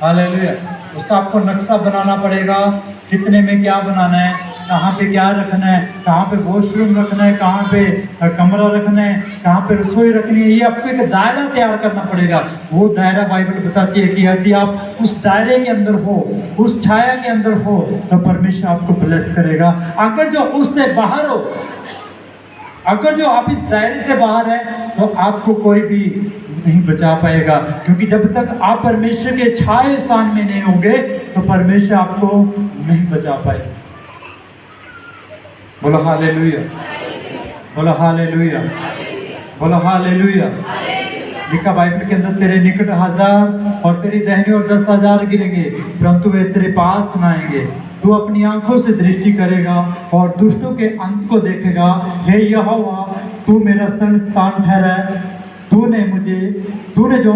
हालेलुया। उसका आपको नक्शा बनाना पड़ेगा, कितने में क्या बनाना है, कहाँ पे क्या रखना है, कहाँ पे वॉशरूम रखना है, कहाँ पे कमरा रखना है, कहाँ पे रसोई रखनी है। ये आपको एक दायरा तैयार करना पड़ेगा। वो दायरा बाइबल बताती है कि यदि आप उस दायरे के अंदर हो, उस छाया के अंदर हो, तो परमेश्वर आपको ब्लेस करेगा। अगर जो उससे बाहर हो, अगर जो आप इस दायरे से बाहर हैं, तो आपको कोई भी नहीं बचा पाएगा। क्योंकि जब तक आप परमेश्वर के छाए स्थान में नहीं होंगे तो परमेश्वर आपको नहीं बचा पाएगा। बोलो हालेलुया, बोलो हालेलुया, बोलो हालेलुया। लिखा बाइबल के अंदर, तेरे निकट 1000 और तेरी दाहिनी ओर 10,000 गिरेंगे, परंतु वे तेरे पास न आएंगे। तू अपनी आंखों से दृष्टि करेगा और दुष्टों के अंत को देखेगा। हे यहोवा, तू मेरा शरण स्थान ठहरा है। तूने जो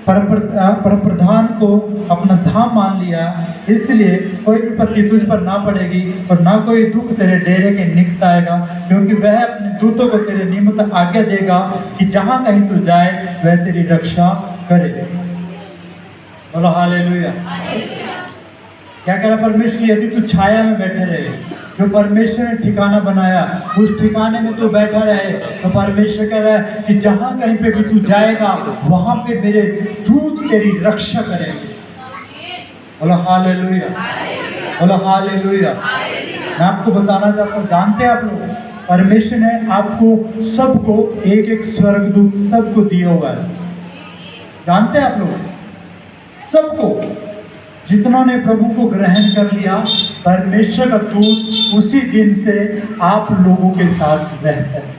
परम प्रधान को अपना धाम मान लिया, इसलिए कोई विपत्ति तुझ पर ना पड़ेगी और ना कोई दुख तेरे डेरे के निकट आएगा, क्योंकि वह अपने दूतों को तेरे निमित्त आज्ञा देगा कि जहां कहीं तू जाए वह तेरी रक्षा करे। बोलो हालेलुया। क्या कह रहा परमेश्वर? यदि तू छाया में बैठे रहे, जो परमेश्वर ने ठिकाना बनाया उस ठिकाने में तू बैठा रहे, तो परमेश्वर कह रहा है कि जहां कहीं पे भी तू जाएगा वहां पे मेरे दूत तेरी रक्षा करेंगे। बोलो हालेलुया, बोलो हालेलुया। मैं आपको बताना चाहता हूँ, जानते हैं आप लोग, परमेश्वर ने आपको सबको एक एक स्वर्गदूत सबको दिया हुआ है। जानते हैं आप लोग? सबको, जितनों ने प्रभु को ग्रहण कर लिया, परमेश्वर का दूत उसी दिन से आप लोगों के साथ रहता है।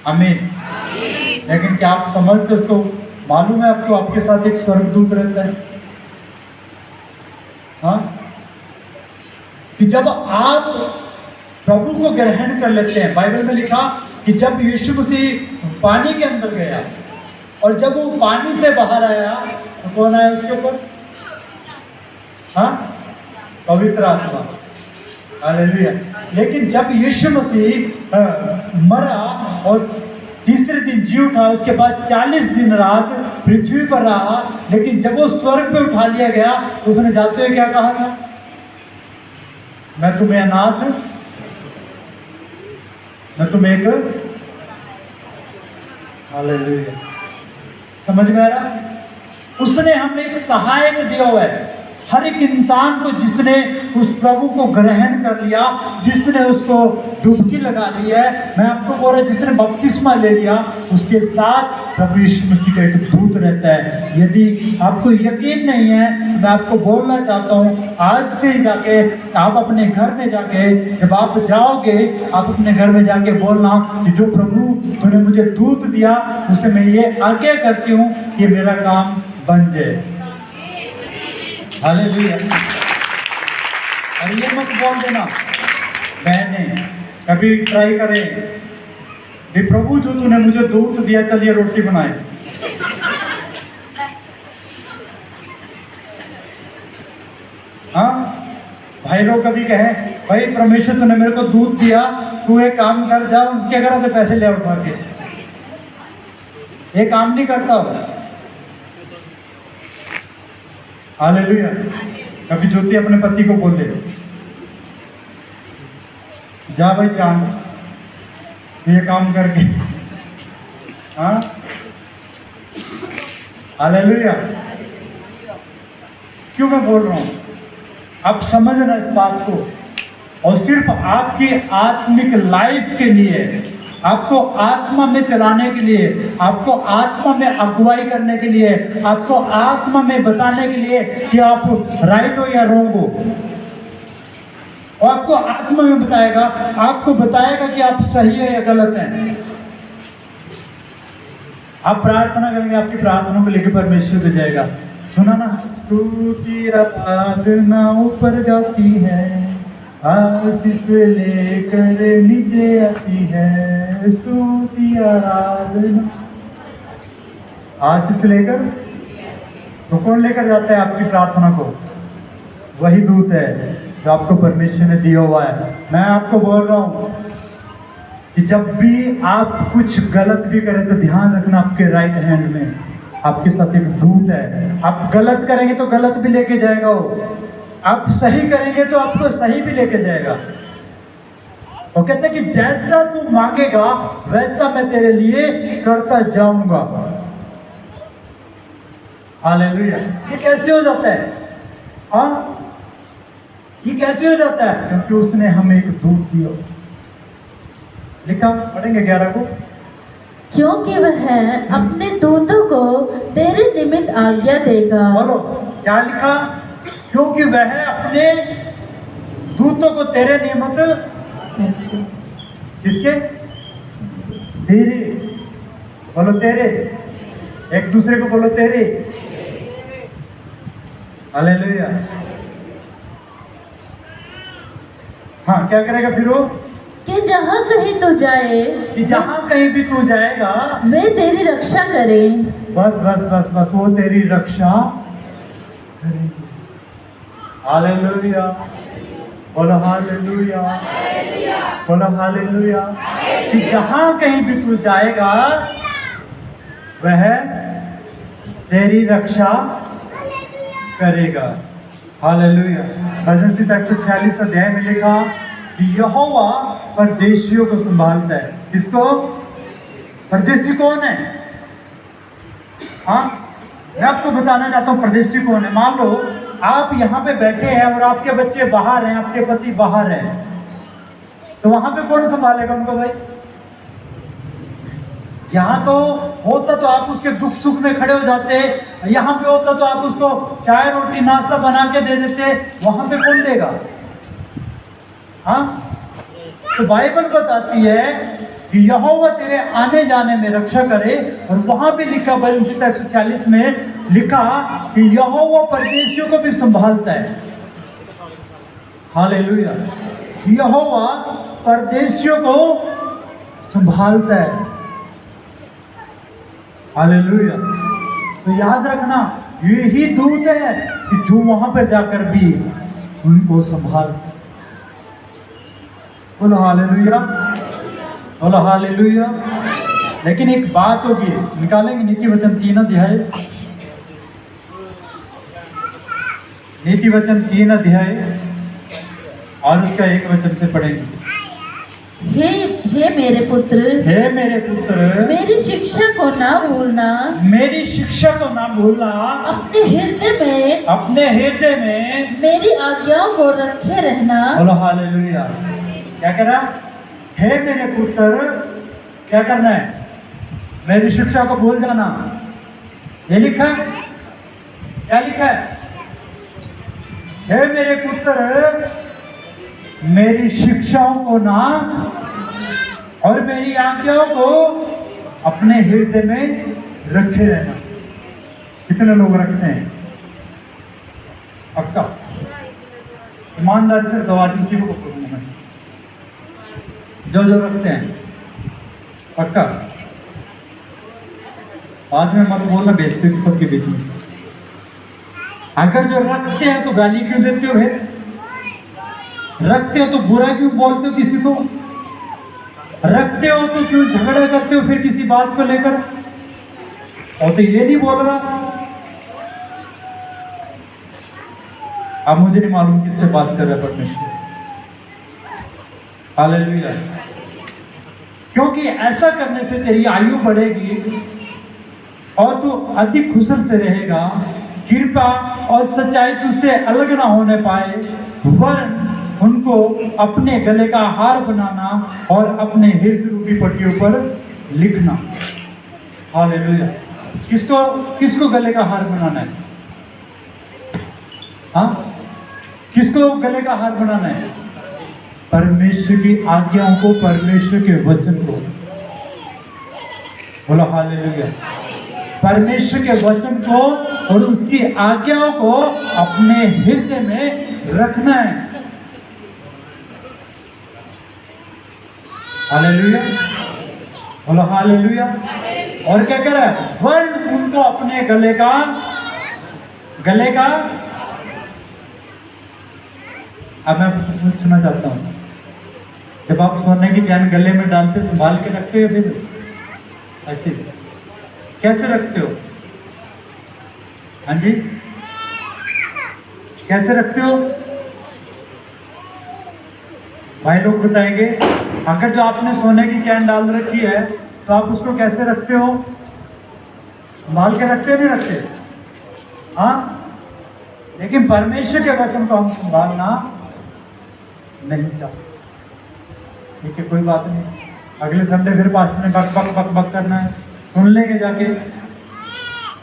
आमीन। लेकिन क्या आप समझते, उसको मालूम है आपको आपके साथ एक स्वर्गदूत रहता है? हाँ, कि जब आप प्रभु को ग्रहण कर लेते हैं, बाइबल में लिखा कि जब यीशु मसीह पानी के अंदर गया और जब वो पानी से बाहर आया तो कौन आया उसके ऊपर? हाँ, पवित्र आत्मा। हालेलुया। लेकिन जब यीशु मसीह मरा और तीसरे दिन जी उठा, उसके बाद 40 दिन रात पृथ्वी पर रहा, लेकिन जब वो स्वर्ग पे उठा लिया गया तो उसने जाते हुए क्या कहा था? मैं तुम्हें अनाथ, मैं तुम्हें एक, हालेलुया, समझ में आ रहा? उसने हमें एक सहायक दिया हुआ है। हर एक इंसान को जिसने उस प्रभु को ग्रहण कर लिया, जिसने उसको डुबकी लगा ली है, मैं आपको बोल रहा, जिसने बपतिस्मा ले लिया, उसके साथ प्रभु यीशु मसीह का एक दूत रहता है। यदि आपको यकीन नहीं है, मैं आपको बोलना चाहता हूँ, आज से ही जाके आप अपने घर में जाके, जब आप जाओगे, आप अपने घर में जाके बोलना कि जो प्रभु तूने मुझे दूत दिया, उसे मैं ये आज्ञा करती हूँ कि मेरा काम बन जाए। हालेलुया। और ये मत बोल देना बहने, कभी ट्राई करें कि प्रभु जो तूने मुझे दूत दिया, चलिए रोटी बनाए। हाँ, भाई लोग कभी कहे, भाई परमेश्वर तूने मेरे को दूत दिया, तू एक काम कर, जा उसके घर से पैसे ले उठा के। ये काम नहीं करता हो। हालेलुया। कभी ज्योति अपने पति को बोल दे, जा भाई चांद, ये काम करके। हाँ, हालेलुया। क्यों मैं बोल रहा हूं, आप समझना इस बात को। और सिर्फ आपकी आत्मिक लाइफ के लिए, आपको आत्मा में चलाने के लिए, आपको आत्मा में अगुवाई करने के लिए, आपको आत्मा में बताने के लिए कि आप राइट हो या रॉन्ग हो। और आपको आत्मा में बताएगा, आपको बताएगा कि आप सही है या गलत हैं। आप प्रार्थना करेंगे, आपकी प्रार्थना को लेकर परमेश्वर दे जाएगा। सुना ना, स्तुति आराधना ऊपर जाती है, आशीष लेकर नीचे आती है। स्तुति आराधना, आशीष लेकर, तो कौन लेकर जाता है आपकी प्रार्थना को? वही दूत है जो आपको परमेश्वर ने दिया हुआ है। मैं आपको बोल रहा हूं कि जब भी आप कुछ गलत भी करें तो ध्यान रखना, आपके राइट हैंड में आपके साथ एक दूत है। आप गलत करेंगे तो गलत भी लेके जाएगा वो, आप सही करेंगे तो आपको सही भी लेके जाएगा। वो कहते हैं कि जैसा तू मांगेगा वैसा मैं तेरे लिए करता जाऊंगा। हालेलुया। ये कैसे हो जाता है? हाँ, ये कैसे हो जाता है? क्योंकि उसने हमें एक दूत दिया। लिखा, पढ़ेंगे 11 को। क्योंकि वह अपने दूतों को तेरे निमित्त आज्ञा देगा। बोलो, क्या लिखा? क्योंकि वह अपने दूतों को तेरे निमित्त, किसके? तेरे। बोलो तेरे, एक दूसरे को बोलो तेरे। हालेलुया। हाँ, क्या करेगा फिर वो? कि जहाँ कहीं तू जाए, कि जहाँ कहीं भी तू जाएगा वे तेरी रक्षा करें। बस बस बस बस, वो तेरी रक्षा करेगी। हालेलुया। बोलो हालेलुया, बोलो हालेलुया। कि जहाँ कहीं भी तू जाएगा वह तेरी रक्षा करेगा। हालेलुया। भजन संहिता 146 अध्याय में लिखा कि यहोवा परदेशियों को संभालता है। किसको? परदेशी कौन है? हाँ, मैं आपको बताना चाहता हूँ परदेशी कौन है। मान लो आप यहाँ पे बैठे हैं और आपके बच्चे बाहर हैं, आपके पति बाहर हैं, तो वहां पे कौन संभालेगा उनको भाई? यहाँ तो होता तो आप उसके दुख सुख में खड़े हो जाते, यहाँ पे होता तो आप उसको चाय रोटी नाश्ता बना के दे देते, वहां पे कौन देगा? हाँ, तो बाइबल बताती है कि यहोवा तेरे आने जाने में रक्षा करे। और वहां भी लिखा, भजन संहिता 140 में लिखा कि यहोवा परदेशियों को भी संभालता है। हालेलुया। यहोवा परदेशियों को संभालता है। हालेलुया। तो याद रखना, यही दूत है कि जो वहां पर जाकर भी उनको संभाल। बोलो हालेलुया, बोलो हालेलुया। लेकिन एक बात होगी, निकालेंगे नीति वचन 3 अध्याय, नीति वचन 3 अध्याय और उसका एक वचन से पढ़ेंगे। हे मेरे पुत्र, हे मेरे पुत्र, मेरी शिक्षा को ना भूलना, मेरी शिक्षा को ना भूलना, अपने हृदय में मेरी आज्ञाओं को रखे रहना। बोलो हालेलुया। क्या कह रहा? हे मेरे पुत्र, क्या करना है? मेरी शिक्षा को भूल जाना। ये लिखा है, क्या लिखा है? हे मेरे पुत्र, मेरी शिक्षाओं को ना और मेरी आज्ञाओं को अपने हृदय में रखे रहना। कितने लोग रखते हैं? पक्का ईमानदारी से दवा किसी को बोलूंगा मैं, जो रखते हैं पक्का। बाद में मत बोलना बेइज्जती की सबके बीच में। अगर जो रखते हैं तो गाली क्यों देते हो? रखते हो तो बुरा क्यों बोलते हो किसी को? रखते हो तो क्यों झगड़ा करते हो फिर किसी बात को लेकर? और तो ये नहीं बोल रहा। अब मुझे नहीं मालूम किससे बात कर रहा है परमेश्वर। हालेलुया। क्योंकि ऐसा करने से तेरी आयु बढ़ेगी और तू अधिक खुशल से रहेगा। कृपा और सच्चाई तुझसे अलग ना होने पाए, वरन उनको अपने गले का हार बनाना और अपने हृदय रूपी पट्टियों पर लिखना। हालेलुया। किसको गले का हार बनाना है? हाँ, किसको गले का हार बनाना है? परमेश्वर की आज्ञाओं को, परमेश्वर के वचन को। बोलो हालेलुया। परमेश्वर के वचन को और उसकी आज्ञाओं को अपने हृदय में रखना है। हालेलुया। बोलो हालेलुया। और क्या कह रहा है? वरन उनको अपने गले का अब मैं पूछना चाहता हूं, जब आप सोने की चैन गले में डालते संभाल के रखते हो फिर ऐसे कैसे रखते हो? हाँ जी, कैसे रखते हो? भाई लोग बताएंगे। अगर जो आपने सोने की चैन डाल रखी है तो आप उसको कैसे रखते हो? संभाल के रखते नहीं रखते? हाँ, लेकिन परमेश्वर के वचन को हम संभालना नहीं चाहते। ठीक है, कोई बात नहीं। अगले संडे फिर पास्टर ने बक करना है, सुन लेंगे जाके।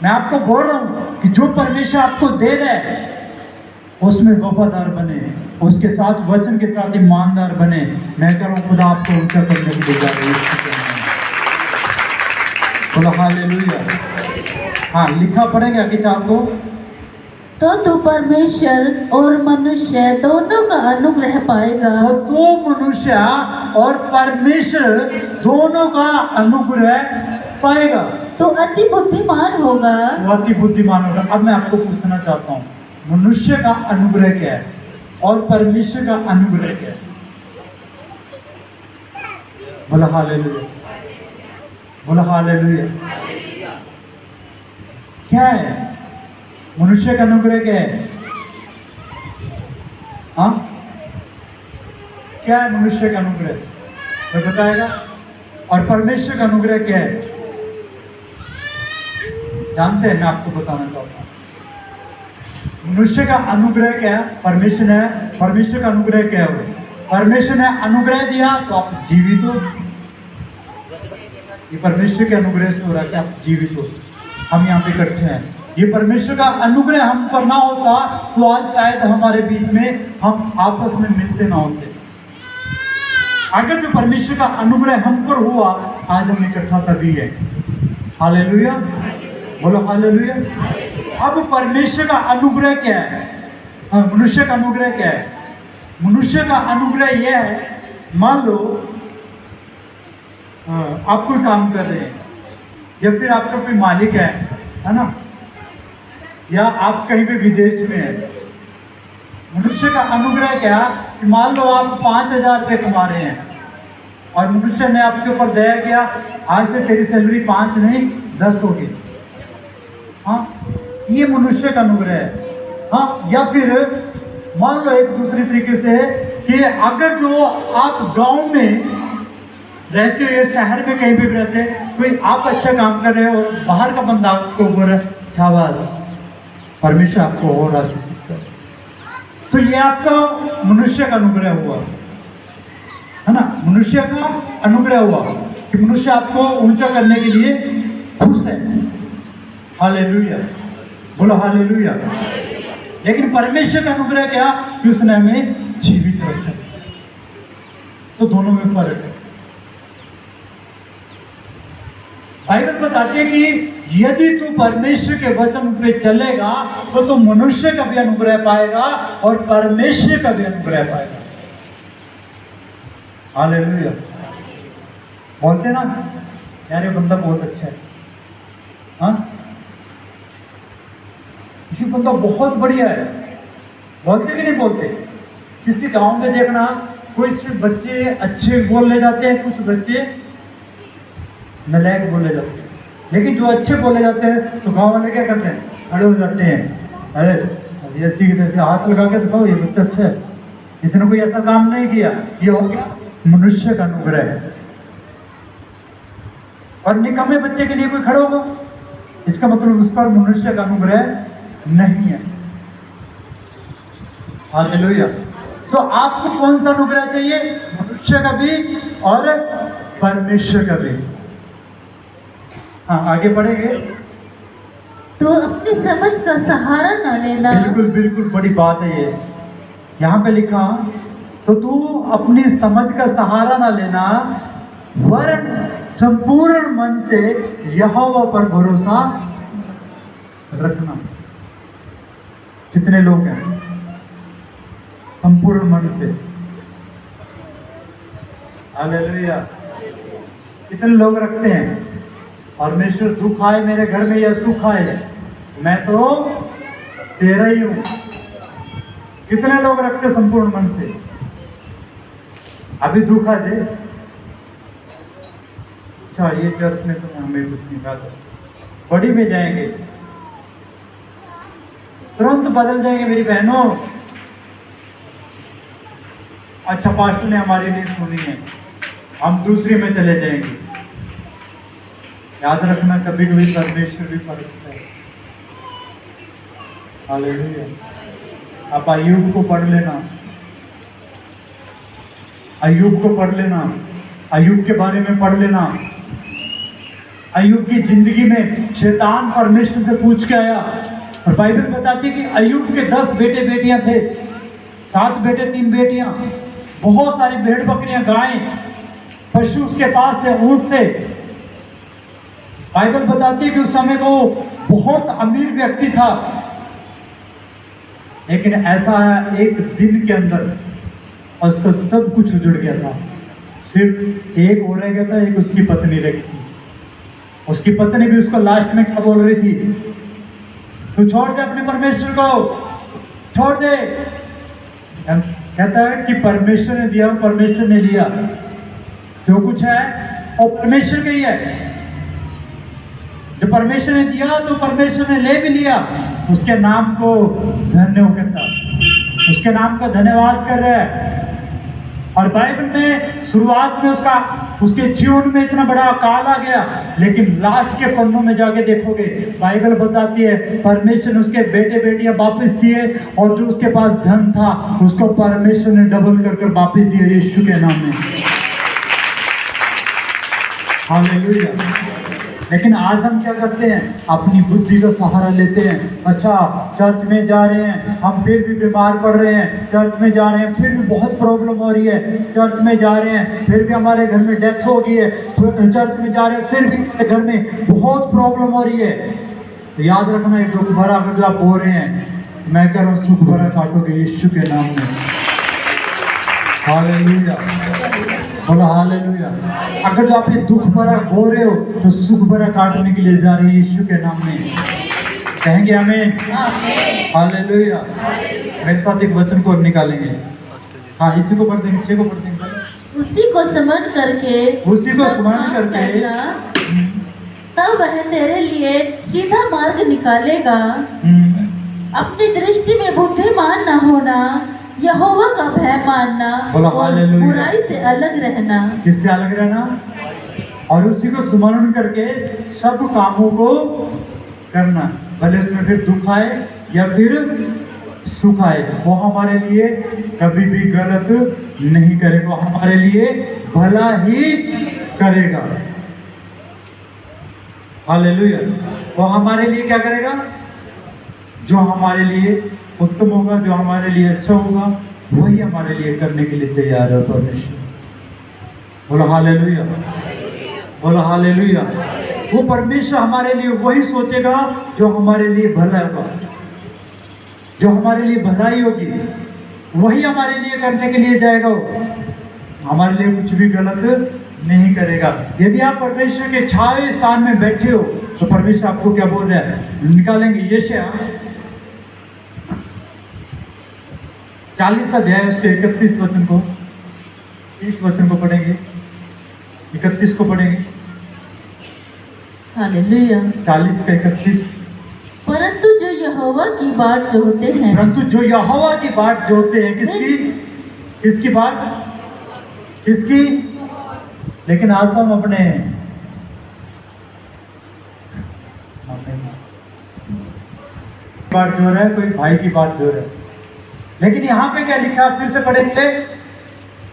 मैं आपको बोल रहा हूं कि जो परमेश्वर आपको दे रहा है उसमें वफादार बने, उसके साथ वचन के साथ ईमानदार बने। मैं कह रहा हूं खुदा आपको ऊंचा करने की जा रही है। बोलो हालेलुया। हाँ, लिखा पड़ेगा कि आपको तो तू परमेश्वर और मनुष्य दोनों का अनुग्रह पाएगा। तो तू मनुष्य और परमेश्वर दोनों का अनुग्रह पाएगा। तो अति बुद्धिमान होगा। तो अति बुद्धिमान होगा। अब मैं आपको पूछना चाहता हूँ, मनुष्य का अनुग्रह क्या है और परमेश्वर का अनुग्रह क्या है? बोला हालेलुया। बोला हालेलुया। क्या है मनुष्य का अनुग्रह? क्या है? हाँ, क्या है मनुष्य का अनुग्रह? तो बताएगा। और परमेश्वर का अनुग्रह क्या है? जानते हैं? मैं आपको बताना चाहता हूं। मनुष्य का अनुग्रह क्या है? परमेश्वर का अनुग्रह क्या है? परमेश्वर ने अनुग्रह दिया तो आप जीवित हो। ये परमेश्वर के अनुग्रह से हो रहा है कि आप जीवित हो। हम यहाँ पे इकट्ठे हैं। ये परमेश्वर का अनुग्रह हम पर ना होता तो आज शायद हमारे बीच में हम आपस में मिलते ना होते। अगर जो परमेश्वर का अनुग्रह हम पर हुआ, आज हम इकट्ठा तभी है। हालेलुया। बोलो हालेलुया। अब परमेश्वर का अनुग्रह क्या है? मनुष्य का अनुग्रह क्या है? मनुष्य का अनुग्रह यह है, मान लो आप कोई काम कर रहे हैं या फिर आपका कोई मालिक है ना, या आप कहीं पे विदेश में हैं। मनुष्य का अनुग्रह क्या? कि मान लो आप 5,000 रुपये कमा रहे हैं और मनुष्य ने आपके ऊपर दया किया, आज से तेरी सैलरी 5 नहीं 10 होगी। हाँ, ये मनुष्य का अनुग्रह है। हाँ, या फिर मान लो एक दूसरी तरीके से कि अगर जो आप गांव में रहते हो या शहर में कहीं भी रहते हैं, कोई आप अच्छा काम कर रहे हो और बाहर का बंदा आपको बोल रहा है शाबाश, परमेश्वर आपको और आशीषित करे, तो ये आपका मनुष्य का अनुग्रह हुआ, है ना। मनुष्य का अनुग्रह हुआ कि मनुष्य आपको ऊंचा करने के लिए खुश है। हालेलुया, बोलो हालेलुया। लेकिन परमेश्वर का अनुग्रह क्या कि उसने हमें जीवित रखा। तो दोनों में फर्क है। बाइबल बताती है कि यदि तू परमेश्वर के वचन पे चलेगा तो तू मनुष्य का भी अनुग्रह पाएगा और परमेश्वर का भी अनुग्रह पाएगा। हालेलुया। बोलते ना यार ये बंदा बहुत अच्छा है, हाँ ये बंदा बहुत बढ़िया है, बोलते कि नहीं बोलते। किसी गांव में देखना कुछ बच्चे अच्छे बोलने जाते हैं, कुछ बच्चे नलायक बोले जाते हैं। लेकिन जो अच्छे बोले जाते हैं तो गांव वाले क्या करते हैं, खड़े हो जाते हैं, अरे ऐसी की तैसी हाथ लगा के दिखाओ ये बच्चा अच्छा है, इसने कोई ऐसा काम नहीं किया। ये हो गया मनुष्य का अनुग्रह है। और निकम्मे बच्चे के लिए कोई खड़ा होगा, इसका मतलब उस पर मनुष्य का अनुग्रह नहीं है। हालेलुया। तो आपको कौन सा अनुग्रह चाहिए, मनुष्य का भी और परमेश्वर का भी। हाँ आगे बढ़ेंगे। तो अपनी समझ का सहारा न लेना। बिल्कुल बिल्कुल बड़ी बात है ये। यहाँ पे लिखा तो तू अपनी समझ का सहारा ना लेना, वरन संपूर्ण मन से यहोवा पर भरोसा रखना। कितने लोग हैं संपूर्ण मन से? हालेलुया। कितने लोग रखते हैं परमेश्वर दुख आए मेरे घर में या सुख आए मैं तो तेरा ही हूं। कितने लोग रखते संपूर्ण मन से? अभी दुख आ जाए, अच्छा ये चर्च में तो हमें कुछ नहीं कहा, बड़ी में जाएंगे तुरंत बदल जाएंगे मेरी बहनों। अच्छा पास्टर ने हमारी नहीं सुनी है, हम दूसरी में चले जाएंगे। याद रखना कभी कभी परमेश्वर भी फर्क है। हालेलुया। आप अय्यूब को पढ़ लेना, अय्यूब को पढ़ लेना, अय्यूब के बारे में पढ़ लेना। अय्यूब की जिंदगी में शैतान परमेश्वर से पूछ के आया और बाइबल बताती है कि अय्यूब के 10 बेटे बेटियां थे, 7 बेटे 3 बेटियां, बहुत सारी भेड़ बकरियां, गायें, पशु उसके पास थे, ऊंट थे। बाइबल बताती है कि उस समय वो बहुत अमीर व्यक्ति था, लेकिन ऐसा एक दिन के अंदर उसका सब कुछ उजड़ गया था। सिर्फ एक वो रह गया था, एक उसकी पत्नी रह गई थी। उसकी पत्नी भी उसको लास्ट में क्या बोल रही थी, तू छोड़ दे अपने परमेश्वर को, छोड़ दे। कहता है कि परमेश्वर ने दिया, परमेश्वर ने लिया, जो कुछ है वो परमेश्वर का ही है। जो परमेश्वर ने दिया तो परमेश्वर ने ले भी लिया। उसके नाम को धन्य हो कहता, उसके नाम का धन्यवाद कर रहे हैं। और बाइबल में शुरुआत में उसके जीवन में इतना बड़ा अकाल आ गया, लेकिन लास्ट के पन्नों में जाके देखोगे बाइबल बताती है परमेश्वर ने उसके बेटे बेटियां वापस दिए, और जो उसके पास धन था उसको परमेश्वर ने डबल कर वापस दिया यीशु के नाम में। हालेलुया। लेकिन आज हम क्या करते हैं, अपनी बुद्धि का सहारा लेते हैं। अच्छा चर्च में जा रहे हैं, हम फिर भी बीमार पड़ रहे हैं, चर्च में जा रहे हैं फिर भी बहुत प्रॉब्लम हो रही है, चर्च में जा रहे हैं फिर भी हमारे घर में डेथ हो गई है, चर्च में जा रहे हैं फिर भी हमारे घर में बहुत प्रॉब्लम हो रही है। तो याद रखना एक दुख भरा अगर जो आप हो रहे हैं, मैं कह रहा हूँ सुख भरा काटोगे यीशु के नाम में। हालेलुया, बोलो हालेलुया। अगर जो आप ये दुख भरा हो रहे हो तो सुख भरा काटने के लिए जा रहे हैं यीशु के नाम में। कहेंगे हमें हालेलुया। मेरे साथ एक वचन को निकालेंगे। हाँ इसी को पढ़ देंगे, 6 को पढ़ देंगे। उसी को स्मरण करके, उसी को स्मरण करके तब वह तेरे लिए सीधा मार्ग निकालेगा। अपनी दृष्टि में बुद्धिमान न होना, यहोवा का भय मानना बोलो और हालेलुया। बुराई से अलग रहना। किससे अलग रहना? और उसी को स्मरण करके सब कामों को करना, भले उसमें फिर दुख आए या फिर सुख आए, वो हमारे लिए कभी भी गलत नहीं करेगा, वो हमारे लिए भला ही करेगा। हालेलुया। वो हमारे लिए क्या करेगा? जो हमारे लिए उत्तम होगा, जो हमारे लिए अच्छा होगा, वही हमारे लिए करने के लिए तैयार है परमेश्वर। बोलो हालेलुया, बोलो हालेलुया। वो परमेश्वर हमारे लिए वही सोचेगा जो हमारे लिए भला होगा, जो हमारे लिए भलाई होगी, वही हमारे लिए करने के लिए जाएगा। वो हमारे लिए कुछ भी गलत नहीं करेगा। यदि आप परमेश्वर के छाए स्थान में बैठे हो तो परमेश्वर आपको क्या बोल रहा है? निकालेंगे यशायाह 40 अध्याय उसके 31 वचन को, 30 वचन को पढ़ेंगे, 31 को पढ़ेंगे। हालेलुया। 40 का 31। परंतु जो यहोवा की बाट जोहते हैं, परंतु जो यहोवा की बाट जोहते हैं, किसकी? किसकी बाट? किसकी? लेकिन आज तो हम अपने बात जो रहा है, कोई भाई की बात जो रहा है, लेकिन यहाँ पे क्या लिखा है? फिर से पढ़ेंगे।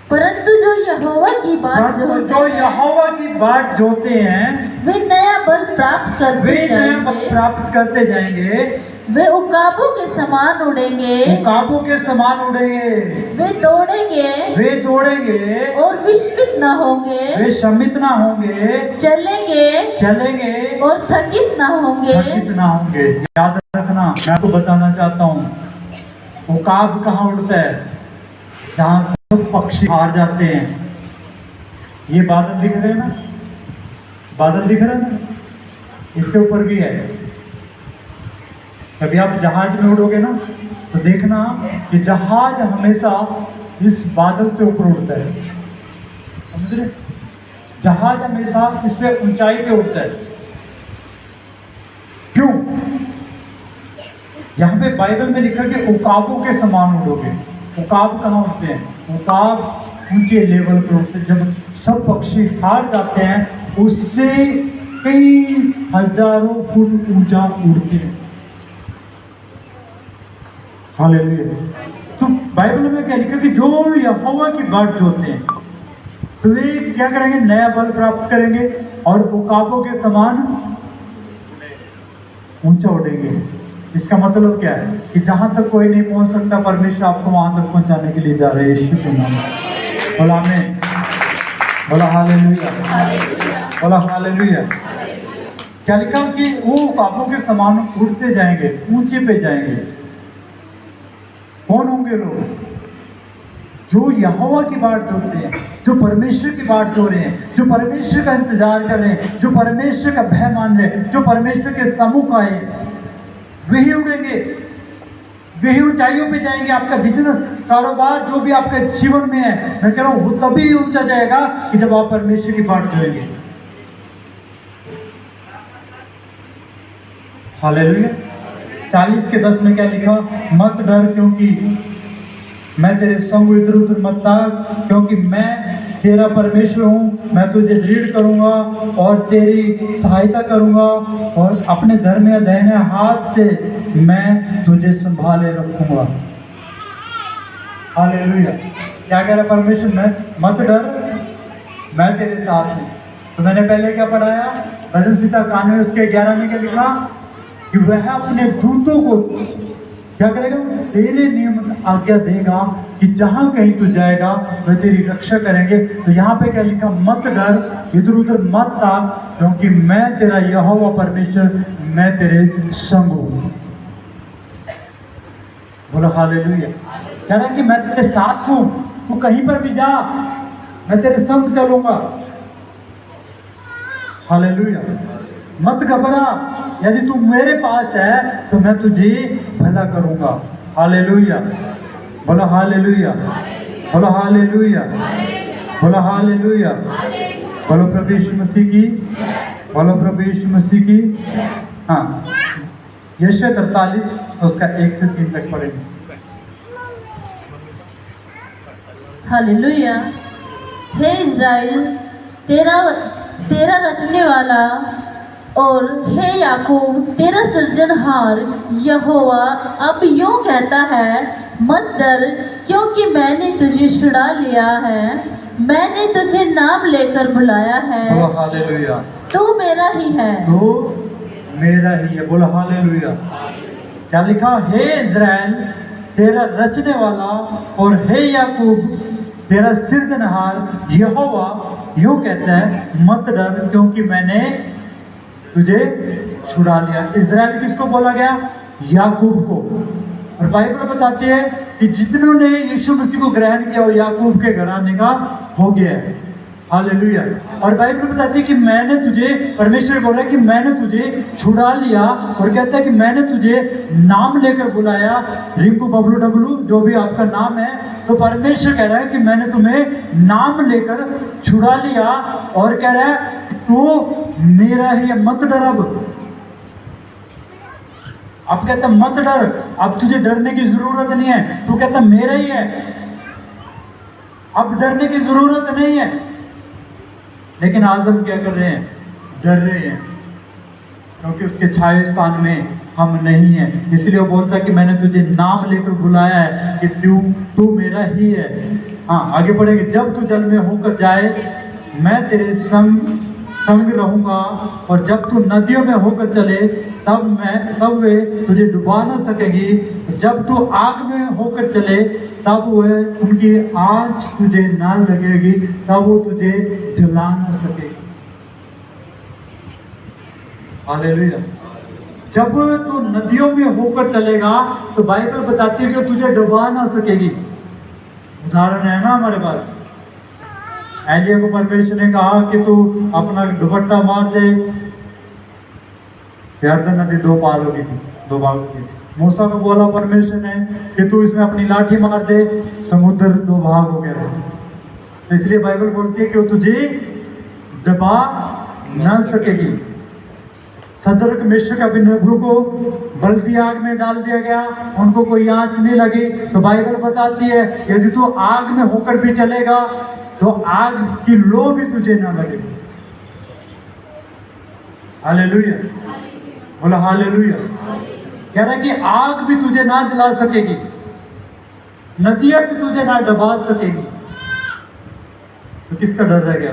परंतु जो यहोवा की बाट परंतु जोहते जो हैं, यहोवा की बाट जोते हैं, वे नया बल प्राप्त वे करते नया जाएंगे। प्राप्त करते जाएंगे। वे उकाबों के समान उड़ेंगे, काबू के समान उड़ेंगे, वे दौड़ेंगे वे दौड़ेंगे और विस्मित न होंगे, वे शमित ना होंगे, चलेंगे चलेंगे और थकित न होंगे। थकित ना होंगे। याद रखना, मैं आपको बताना चाहता हूँ, उकाब कहाँ उड़ता है? जहाँ सब पक्षी हार जाते हैं। ये बादल दिख रहे हैं ना, बादल दिख रहे हैं ना, इसके ऊपर भी है। कभी आप जहाज में उड़ोगे ना तो देखना कि जहाज हमेशा इस बादल से ऊपर उड़ता है, समझ रहे? जहाज हमेशा इससे ऊंचाई पे उड़ता है। क्यों? यहाँ पे बाइबल में लिखा कि उकाबों के समान उड़ोगे। उकाब कहाँ उड़ते हैं? उकाब ऊंचे लेवल पर उड़ते हैं। जब सब पक्षी हार जाते हैं, उससे कई हजारों फुट ऊंचा उड़ते हैं। हालेलुया। तो बाइबल में क्या लिखा कि जो यहोवा की बाट जोते हैं तो वे क्या करेंगे? नया बल प्राप्त करेंगे और उकाबों के समान ऊंचा उड़ेंगे। इसका मतलब क्या है? कि जहां तक कोई नहीं पहुंच सकता, परमेश्वर आपको वहां तक पहुंचाने के लिए जा रहे हैं। यीशु के नाम में बोला आमीन, बोला हालेलुया, बोला हालेलुया। क्या लिखा कि वो उकाबों के समान उड़ते जाएंगे, ऊंचे पे जाएंगे। कौन होंगे लोग? जो यहोवा की बाट जोते हैं, जो परमेश्वर की बाट जो रहे हैं, जो परमेश्वर का इंतजार कर रहे हैं, जो परमेश्वर का भय मान रहे हैं, जो परमेश्वर के सम्मुख आए, वही उड़ेंगे, वही ऊंचाइयों पे जाएंगे। आपका बिजनेस, कारोबार, जो भी आपके जीवन में है, मैं कह रहा हूँ वो तभी ऊंचा जाएगा कि जब आप परमेश्वर की बाट जोएंगे। हालेलुया। 40 के 10 में क्या लिखा? मत डर, क्योंकि मैं तेरे संग, इधर उधर मत ताक, क्योंकि मैं तेरा परमेश्वर हूँ। मैं तुझे दृढ़ करूँगा और तेरी सहायता करूँगा और अपने धर्म या दाहिने हाथ से मैं तुझे संभाले रखूँगा। हालेलुया। क्या कह रहा परमेश्वर? मैं मत डर, मैं तेरे साथ हूँ। तो मैंने पहले क्या पढ़ाया? भजन संहिता 91 उसके 11 में क्या लिखा? कि वह अपने दूतों को क्या करेगा? तेरे नियम आज्ञा देगा कि जहां कहीं तू जाएगा वह तेरी रक्षा करेंगे। तो यहाँ पे क्या लिखा? मत डर, इधर उधर मत ताक, क्योंकि मैं तेरा यहोवा परमेश्वर, मैं तेरे संग हूँ। बोलो हालेलुया। कह रहा कि मैं तेरे साथ हूँ, तू कहीं पर भी जा, मैं तेरे संग चलूंगा। हालेलुया। मत घबरा, यदि तू मेरे पास है तो मैं तुझे भला करूंगा। हालेलुया, बोलो हालेलुया, बोलो हालेलुया, बोलो हालेलुया, बोलो प्रभु यीशु मसीह की, बोलो प्रभु यीशु मसीह की। हाँ, यशायाह 43 उसका 1 से 3 तक पढ़ेंगे। हालेलुया। हे इज़राइल, तेरा रचने वाला और हे याकूब तेरा सृजनहार यहोवा अब यूं कहता है, मत डर, क्योंकि मैंने तुझे छुड़ा लिया है, मैंने तुझे नाम लेकर बुलाया है, बोलो हालेलुया। तू मेरा ही है। तो मेरा ही है, बोलो हालेलुया। क्या लिखा? हे इज़राइल, तेरा रचने वाला और हे याकूब तेरा सृजनहार यहोवा यूं कहता है, मत डर, क्योंकि मैंने तुझे छुड़ा लिया। इज़राइल किसको बोला गया? याकूब को। और बाइबल बताती है कि जितनों ने यीशु मसीह को ग्रहण किया वो याकूब के घराने का हो गया है। हालेलुया। और बाइबल बताती है कि मैंने तुझे, परमेश्वर बोल रहा है कि मैंने तुझे छुड़ा लिया, और कहता है कि मैंने तुझे नाम लेकर बुलाया। रिंकू, बबलू, डबलू, जो भी आपका नाम है, तो परमेश्वर कह रहा है कि मैंने तुम्हें नाम लेकर छुड़ा लिया, और कह रहा है तू मेरा ही है, मत डर। अब कहता मत डर, अब तुझे डरने की जरूरत नहीं है, तू कहता मेरा ही है, अब डरने की जरूरत नहीं है। लेकिन आज हम क्या कर रहे हैं? डर रहे हैं, क्योंकि उसके छाये स्थान में हम नहीं हैं। इसलिए वो बोलता है कि मैंने तुझे नाम लेकर बुलाया है कि तू मेरा ही है। हाँ, आगे बढ़ेंगे। जब तू जल में होकर जाए मैं तेरे संग रहूंगा, और जब तू नदियों में होकर चले तब वे तुझे डुबा न सकेगी। जब तू आग में होकर चले तब वह उनकी आँच तुझे ना लगेगी, तब वो तुझे जला न सकेगी। हालेलुया। जब तू नदियों में होकर चलेगा तो बाइबल बताती है कि तुझे डुबा ना सकेगी। उदाहरण है ना हमारे पास, एलिया को परमेश्वर ने कहा कि तू अपना दुपट्टा मार दे, यरदन नदी दो भाग हो गई थी। मूसा को बोला परमेश्वर ने कि तू इसमें अपनी लाठी मार दे, समुद्र दो भाग हो गया। तो इसलिए बाइबल बोलती है कि वो तुझे दबा न सकेगी। सदरक, मेशक, अबेदनगो को बलती आग में डाल दिया गया, उनको कोई आंच नहीं लगी। तो बाइबल बताती है यदि तू आग में होकर भी चलेगा तो आग की लो भी तुझे ना लगेगी। हालेलुया, बोला हालेलुया। कह रहा है कि आग भी तुझे ना जला सकेगी, नदियां भी तुझे ना डुबा सकेगी। तो किसका डर रह गया?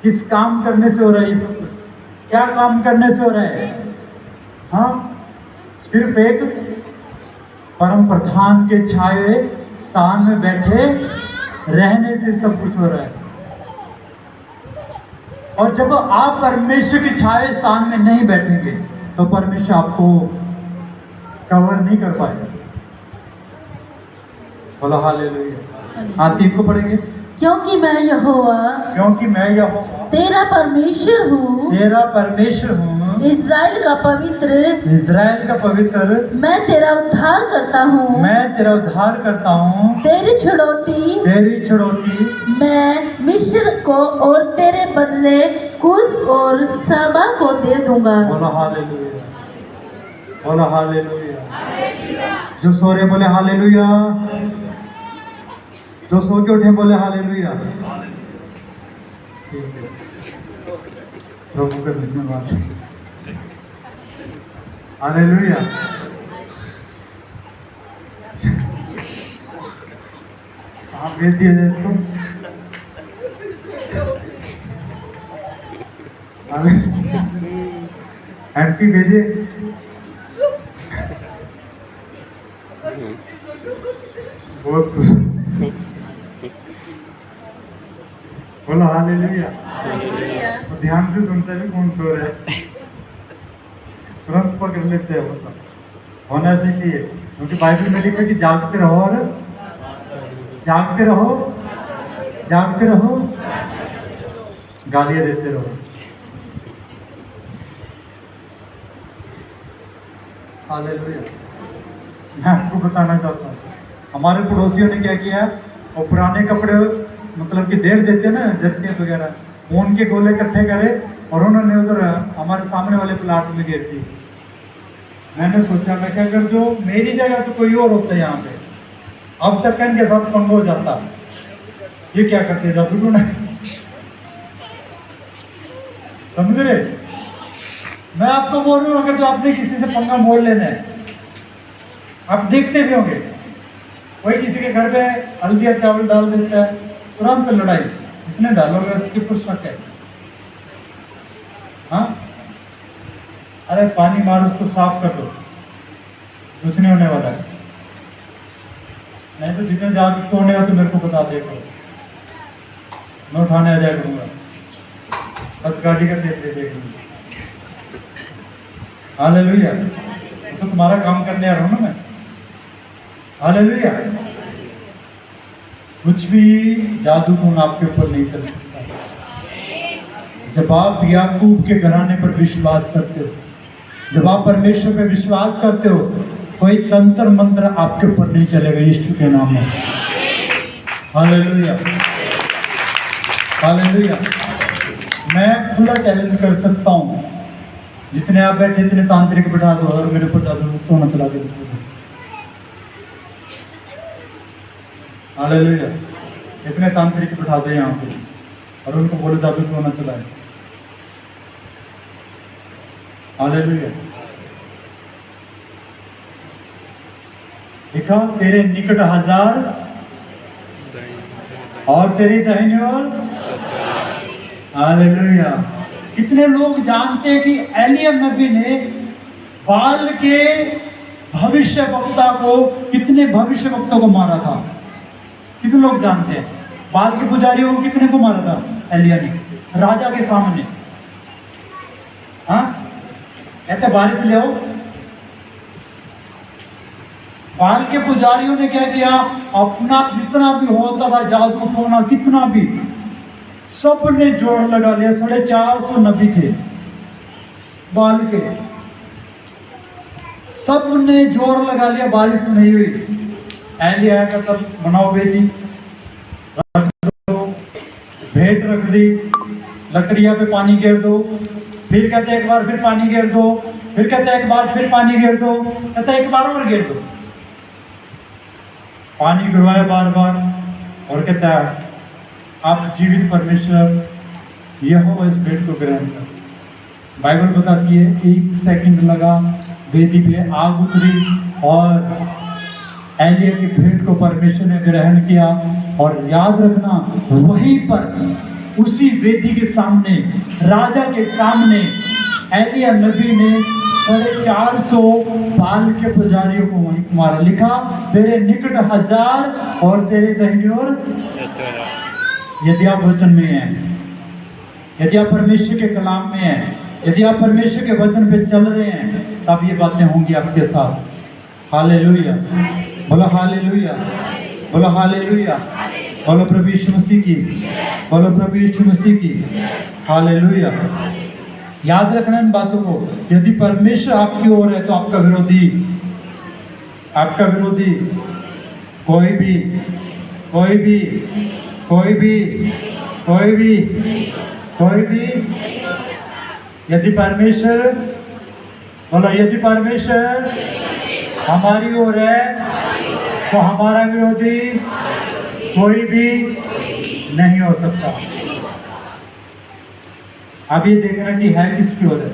किस काम करने से हो रहा है ये सब कुछ? क्या काम करने से हो रहा है? हाँ, सिर्फ एक परम प्रधान के छाए स्थान में बैठे रहने से सब कुछ हो रहा है। और जब आप परमेश्वर के छाए स्थान में नहीं बैठेंगे तो परमेश्वर आपको कवर नहीं कर पाएगा। बोला हालेलुया। हाँ, 3 को पढ़ेंगे। क्योंकि मैं यहोवा तेरा परमेश्वर हूँ, इज़राइल का पवित्र, मैं तेरा उद्धार करता हूँ, तेरी छुड़ौती मैं मिस्र को और तेरे बदले कुश और सबा को दे दूंगा। बोला हालेलुया, बोला हालेलुया। जो सो रहे बोले हालेलुया, जो सो के उठे बोले हालेलुया। ठीक है, प्रभु का धन्यवाद। हालेलुया। आप भेज दिए इसको। हैप्पी भेजे। बहुत खुश। बोलो हालेलुया। ध्यान से सुनते भी कौन सो रहे हैं, तुरंत पकड़ लेते हैं। मतलब होना चाहिए, क्योंकि बाइबल में लिखा कि जागते रहो और जागते रहो, गालियां देते रहो। हालेलुया। मैं आपको बताना चाहता हूँ, हमारे पड़ोसियों ने क्या किया, वो पुराने कपड़े मतलब कि देर देते हैं ना, जर्सियाँ वगैरह, उनके गोले इकट्ठे करे और उन्होंने उधर हमारे सामने वाले प्लाट में गिर दी। मैंने सोचा, मैं क्या कर, जो मेरी जगह तो कोई और होता है यहाँ पे, अब तक इनके साथ पंगा हो जाता। ये क्या करते हैं जादू टोना? समझ रहे? मैं आपको बोल रहा हूँ, अगर जो आपने किसी से पंगा मोड़ लेना है, आप देखते भी होंगे, कोई किसी के घर पे हल्दी या चावल डाल देता है, तुरंत लड़ाई, इसने डालोगे उसके ऊपर शक है। हाँ, अरे पानी मार, उसको साफ कर दो, कुछ नहीं होने वाला है। नहीं तो जितने जाके होने हो तो मेरे को बता दे करो, मैं उठाने आ जाया करूँगा, बस गाड़ी का देख लूँगा। हालेलुया, तो तुम्हारा काम करने आ रहा हूँ ना मैं। हालेलुया, कुछ भी जादू टोन आपके ऊपर नहीं कर सकता। जब आप याकूब के घराने पर विश्वास करते हो, जब आप परमेश्वर पे विश्वास करते हो, कोई तंत्र मंत्र आपके ऊपर नहीं चलेगा यीशु के नाम में। Hallelujah, hallelujah. मैं खुला चैलेंज कर सकता हूँ, जितने आप बैठे इतने तांत्रिक बिठा दो और मेरे ऊपर जादू टोना चला के दो। हालेलुया, इतने तांत्रिक बिठा दे यहाँ पे और उनको बोले जादू टोना चलाए। हालेलुया। लिखा, तेरे निकट 1000 और तेरी दाहिनी ओर। हालेलुया। कितने लोग जानते हैं कि एलिया नबी ने बाल के भविष्य वक्ता को, कितने भविष्य वक्ता को मारा था? कितने लोग जानते हैं? बाल के पुजारियों को कितने को मारा था एलिया ने? राजा के सामने। हाँ, कहते बारिश ले आओ। बाल के पुजारियों ने क्या किया? अपना जितना भी होता था जादू टोना, कितना भी, सब ने जोर लगा लिया। 450 नबी थे बाल के, सब ने जोर लगा लिया, बारिश नहीं हुई। एलिया का तब बनाओ बेटी, रख दो, भेंट रख दी, लकड़िया पे पानी गिर दो, फिर कहते एक बार फिर पानी गिर दो, फिर कहते एक बार फिर पानी गिर दो, कहते एक बार और गिर दो। पानी गिरवाया बार बार और कहता है आप जीवित परमेश्वर यहोवा इस भेंट को ग्रहण कर। बाइबल बताती है 1 सेकंड लगा, वेदी पे आग उतरी और एलिया की भेंट को परमेश्वर ने ग्रहण किया। और याद रखना, वहीं पर उसी वेदी के सामने, राजा के सामने, एलिया नबी ने 450 बाल के पुजारियों को वहीं मारा। लिखा, तेरे निकट 1000 और तेरे दाहिनी ओर। यदि आप वचन में हैं, यदि आप परमेश्वर के कलाम में हैं, यदि आप परमेश्वर के वचन पे चल रहे हैं, तब ये बातें होंगी आपके साथ। हालेलुया, बोलो हालेलुया, बोलो हालेलुया, बोलो प्रभु यीशु मसीह की, बोलो प्रभु यीशु मसीह की। हालेलुया। याद रखना इन बातों को। यदि परमेश्वर आपकी ओर है तो आपका विरोधी, आपका विरोधी कोई भी, कोई भी, कोई भी, कोई भी, कोई भी। यदि परमेश्वर, बोलो यदि परमेश्वर हमारी ओर है तो हमारा विरोधी कोई भी नहीं हो सकता। अब ये देखना कि है किसकी ओर है।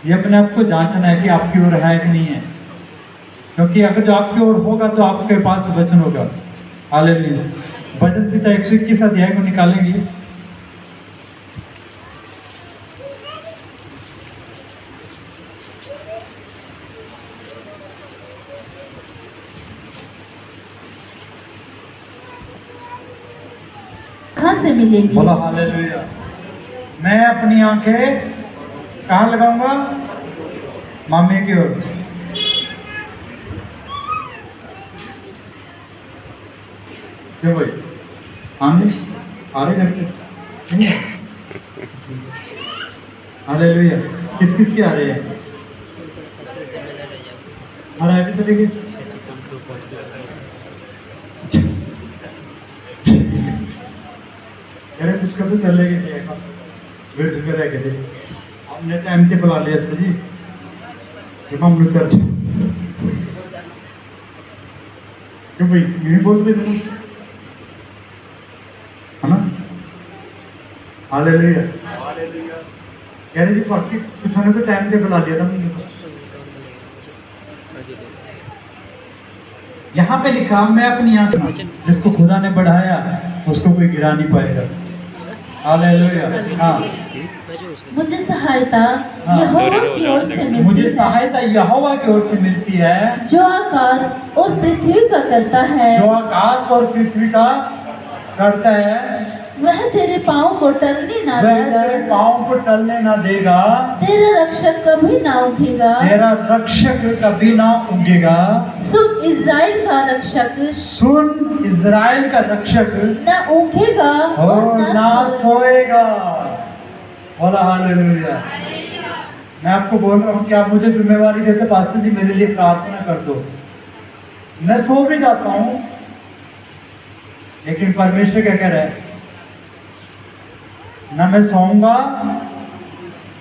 ये अपने आप को जांचना है कि आपकी ओर है कि नहीं है, क्योंकि अगर जो आपकी ओर होगा तो आपके पास वचन होगा। हालेलुया। भजन संहिता 121 अध्याय को निकालेंगे। कहाँ से मिलेगी? बोला हालेलुया। मैं अपनी आंखें कहाँ लगाऊंगा? मामे की ओर। क्यों भाई, आने आ रहे करते नहीं है? हालेलुया। किस किस के आ रहे हैं? आ रहा है चलेंगे। अरे कुछ कर तो चलेंगे, वेट कर रहे थे हमने टाइम के बुला लिया था जी, तो हम लोग चर्च क्यों भाई यही बोलते थे। हालेलुया। कह रहे जी बाकी कुछ होने तो टाइम टेबल आ दिया था मुझे। यहाँ पे लिखा मैं अपनी आंख जिसको खुदा ने बढ़ाया उसको कोई गिरा नहीं पाएगा। हालेलुया। हाँ, मुझे सहायता हाँ। यहोवा की ओर से मिलती मुझे है, सहायता यहोवा की ओर से मिलती है, जो आकाश और पृथ्वी का करता है। जो आकाश और पृथ्वी का करता है। वह तेरे पाँव को टलने ना वह देगा, तेरे पाँव को टलने ना देगा। तेरा रक्षक कभी ना उठेगा। तेरा रक्षक कभी ना उगेगा। सुन इज़राइल का रक्षक सुन इज़राइल का रक्षक न उठेगा और और ना सोएगा। बोला हालेलुया। मैं आपको बोल रहा हूँ कि आप मुझे जिम्मेवारी देते पास्टर जी मेरे लिए प्रार्थना कर दो, मैं सो भी जाता हूँ, लेकिन परमेश्वर क्या कह रहा है, ना मैं सोऊंगा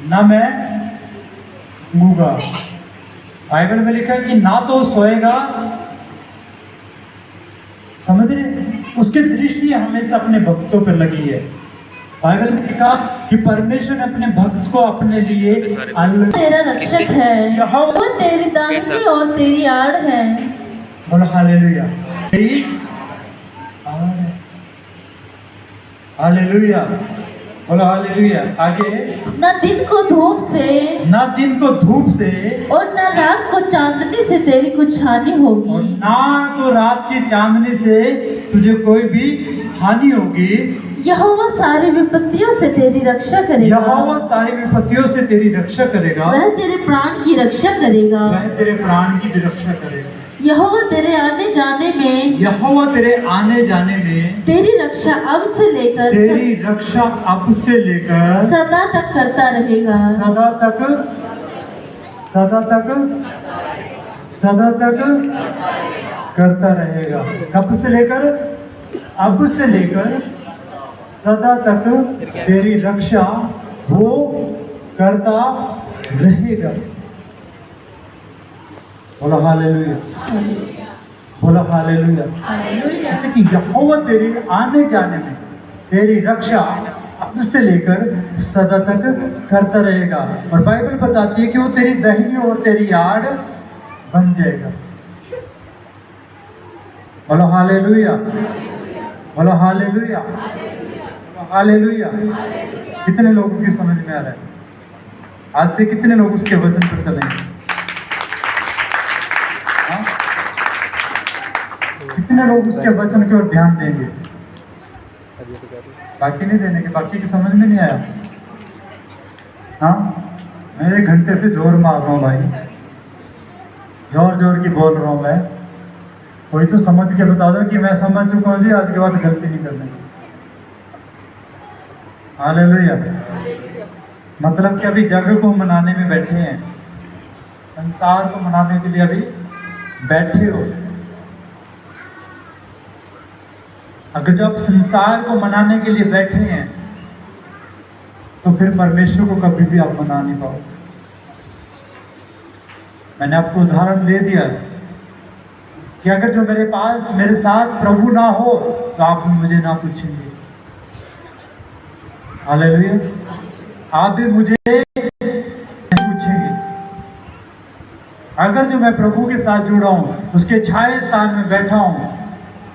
ना मैं ऊँगा। बाइबल में लिखा है कि ना तो सोएगा, समझ रहे, उसकी दृष्टि हमेशा अपने भक्तों पर लगी है। बाइबल में लिखा कि परमेश्वर ने अपने भक्त को अपने लिए तेरा रक्षक है, वो तेरी दाहिनी और तेरी आड़ है। बोलो हालेलुया। तेरी आड़ है। हालेलुया। बोलो हालेलुया। आगे, न दिन को धूप से ना दिन को धूप से और न रात को चांदनी से तेरी कुछ हानि और होगी। ना तो रात की चांदनी से तुझे कोई भी हानि होगी। यहोवा सारी विपत्तियों से तेरी रक्षा करेगा, यहोवा सारी विपत्तियों से तेरी रक्षा करेगा। वह तेरे प्राण की रक्षा करेगा। वह तेरे प्राण की भी रक्षा करेगा। यहोवा तेरे आने जाने में, यहोवा तेरे आने जाने में तेरी रक्षा अब से लेकर तेरी रक्षा अब से लेकर सदा तक करता रहेगा। सदा तक, सदा तक, सदा तक करता रहेगा। कब से लेकर, अब से लेकर सदा तक तेरी रक्षा वो करता रहेगा। बोलो हालेलुया। बोलो हालेलुया। हालेलुया। कि यहोवा तेरी आने जाने में तेरी रक्षा अब से लेकर सदा तक करता रहेगा। और बाइबल बताती है कि वो तेरी दाहिनी और तेरी आड़ बन जाएगा। बोलो हालेलुया। बोलो हालेलुया। हालेलुया। कितने लोगों की समझ में आ रहा है? आज से कितने लोग उसके वचन पर चलेंगे? हाँ? कितने लोग उसके वचन की ओर ध्यान देंगे? बाकी नहीं देने के, बाकी की समझ में नहीं आया। हाँ, मैं 1 घंटे से जोर मार रहा हूँ भाई, जोर जोर की बोल रहा हूँ मैं। कोई तो समझ के बता दो कि मैं समझ चुका हूँ जी, आज के बाद गलती नहीं करनी। हालेलुया। मतलब कि अभी जग को मनाने में बैठे हैं, संसार को मनाने के लिए अभी बैठे हो। अगर जब संसार को मनाने के लिए बैठे हैं तो फिर परमेश्वर को कभी भी आप मना नहीं पाओगे। मैंने आपको उदाहरण दे दिया कि अगर जो मेरे पास मेरे साथ प्रभु ना हो तो आप मुझे ना पूछेंगे। हालेलुया। आप भी मुझे नहीं पूछेंगे। अगर जो मैं प्रभु के साथ जुड़ा हूं, उसके छाए स्थान में बैठा हूं,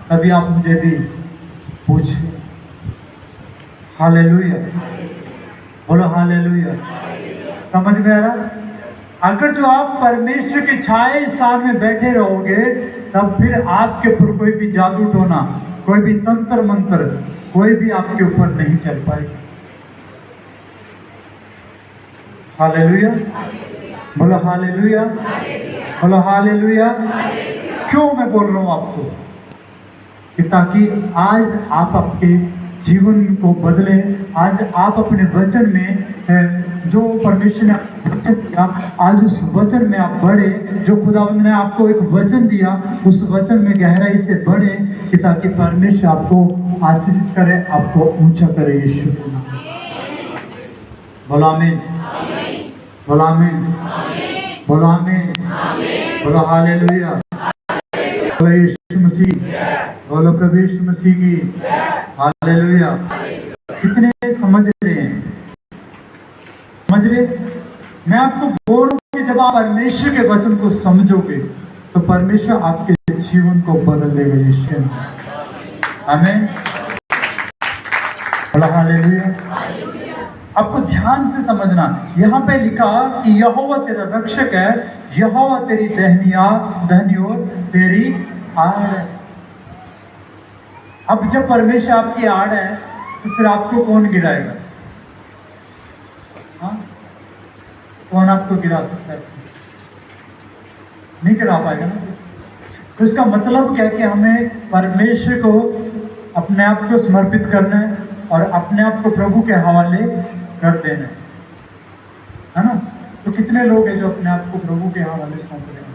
तभी आप मुझे भी पूछें। हालेलुया। बोलो हालेलुया। समझ में आ रहा? अगर जो आप परमेश्वर के छाए स्थान में बैठे रहोगे, तब फिर आपके ऊपर कोई भी जादू टोना, कोई भी तंत्र मंत्र, कोई भी आपके ऊपर नहीं चल पाएगा। हालेलुया। बोलो हालेलुया। बोलो हालेलुया। क्यों मैं बोल रहा हूं आपको? कि ताकि आज आप आपके जीवन को बदले। आज आप अपने वचन में जो परमेश्वर ने वचन दिया, आज उस वचन में आप बढ़े। जो खुदावंद ने आपको एक वचन दिया, उस वचन में गहराई से बढ़े, कि ताकि परमेश्वर आपको आशीषित करे, आपको ऊंचा करे। यीशु के नाम में बोलो आमीन। बोलो आमीन। बोलो आमीन। बोलो हालेलुया। बोलो यीशु मसीह। बोलो प्रभु यीशु मसीह की हालेलुया। कितने समझ रहे हैं? समझ रहे? मैं आपको बोल रहा हूं कि जब आप परमेश्वर के वचन को समझोगे तो परमेश्वर आपके जीवन को बदल देगा। यीशु आमीन। बोला हालेलुया। आपको ध्यान से समझना, यहाँ पे लिखा कि यहोवा तेरा रक्षक है, यहोवा तेरी दाहिनी ओर तेरी आड़ है। अब जब परमेश्वर आपकी आड़ है तो फिर आपको कौन गिराएगा? हाँ, कौन आपको गिरा सकता है? नहीं गिरा पाएगा ना। तो इसका मतलब क्या है कि हमें परमेश्वर को अपने आप को समर्पित करना है और अपने आप को प्रभु के हवाले कर देना है ना। तो कितने लोग हैं जो अपने आप को प्रभु के हवाले सौंप रहे हैं?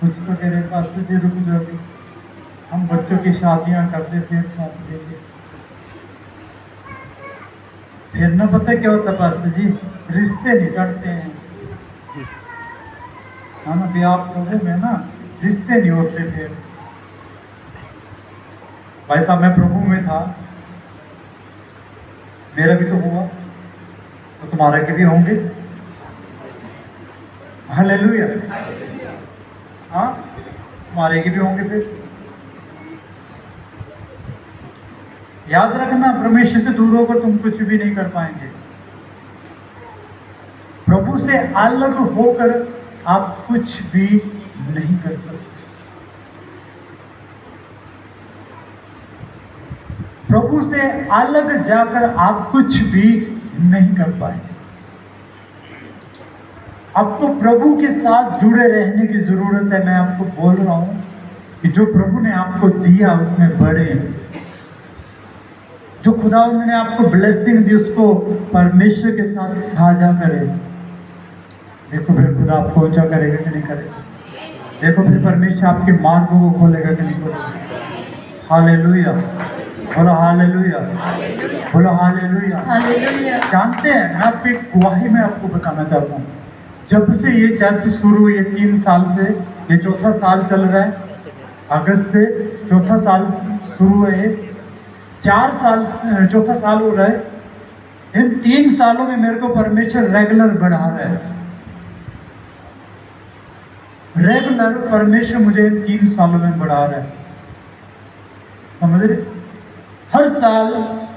कुछ तो कह रहे पास्टर जी रुक जाओगे, हम बच्चों की शादियां करते फिर सौंप देंगे। फिर ना पता क्या होता पास्टर जी, रिश्ते निकलते हैं है ना। ब्याह प्रभु में ना रिश्ते नहीं होते। फिर भाई साहब मैं प्रभु में था, मेरा भी तो हुआ, तो तुम्हारा के भी होंगे। हालेलुया। हाँ, तुम्हारे के भी होंगे। फिर याद रखना, परमेश्वर से दूर होकर तुम कुछ भी नहीं कर पाएंगे। प्रभु से अलग होकर आप कुछ भी नहीं कर सकते। प्रभु से अलग जाकर आप कुछ भी नहीं कर पाएंगे। आपको प्रभु के साथ जुड़े रहने की जरूरत है। मैं आपको बोल रहा हूं कि जो प्रभु ने आपको दिया उसमें बढ़े। जो खुदा ने आपको ब्लेसिंग दी उसको परमेश्वर के साथ साझा करें। देखो फिर खुदा आपको ऊंचा करेगा कि नहीं करेगा। देखो फिर परमेश्वर आपके मार्गों को खोलेगा कि नहीं खोलेगा। हालेलुया। बोलो हालेलुया। बोलो हालेलुया। हालेलुया। जानते हैं, मैं आपकी गवाही में आपको बताना चाहता हूँ, जब से ये चर्च शुरू हुई है 3 साल से, ये चौथा साल चल रहा है। अगस्त से चौथा साल शुरू है, 4 साल चौथा साल हो रहा है। इन 3 सालों में मेरे को परमेश्वर रेगुलर बढ़ा रहा है। रेगुलर परमेश्वर मुझे इन 3 सालों में बढ़ा रहा है। समझ रहे? हर साल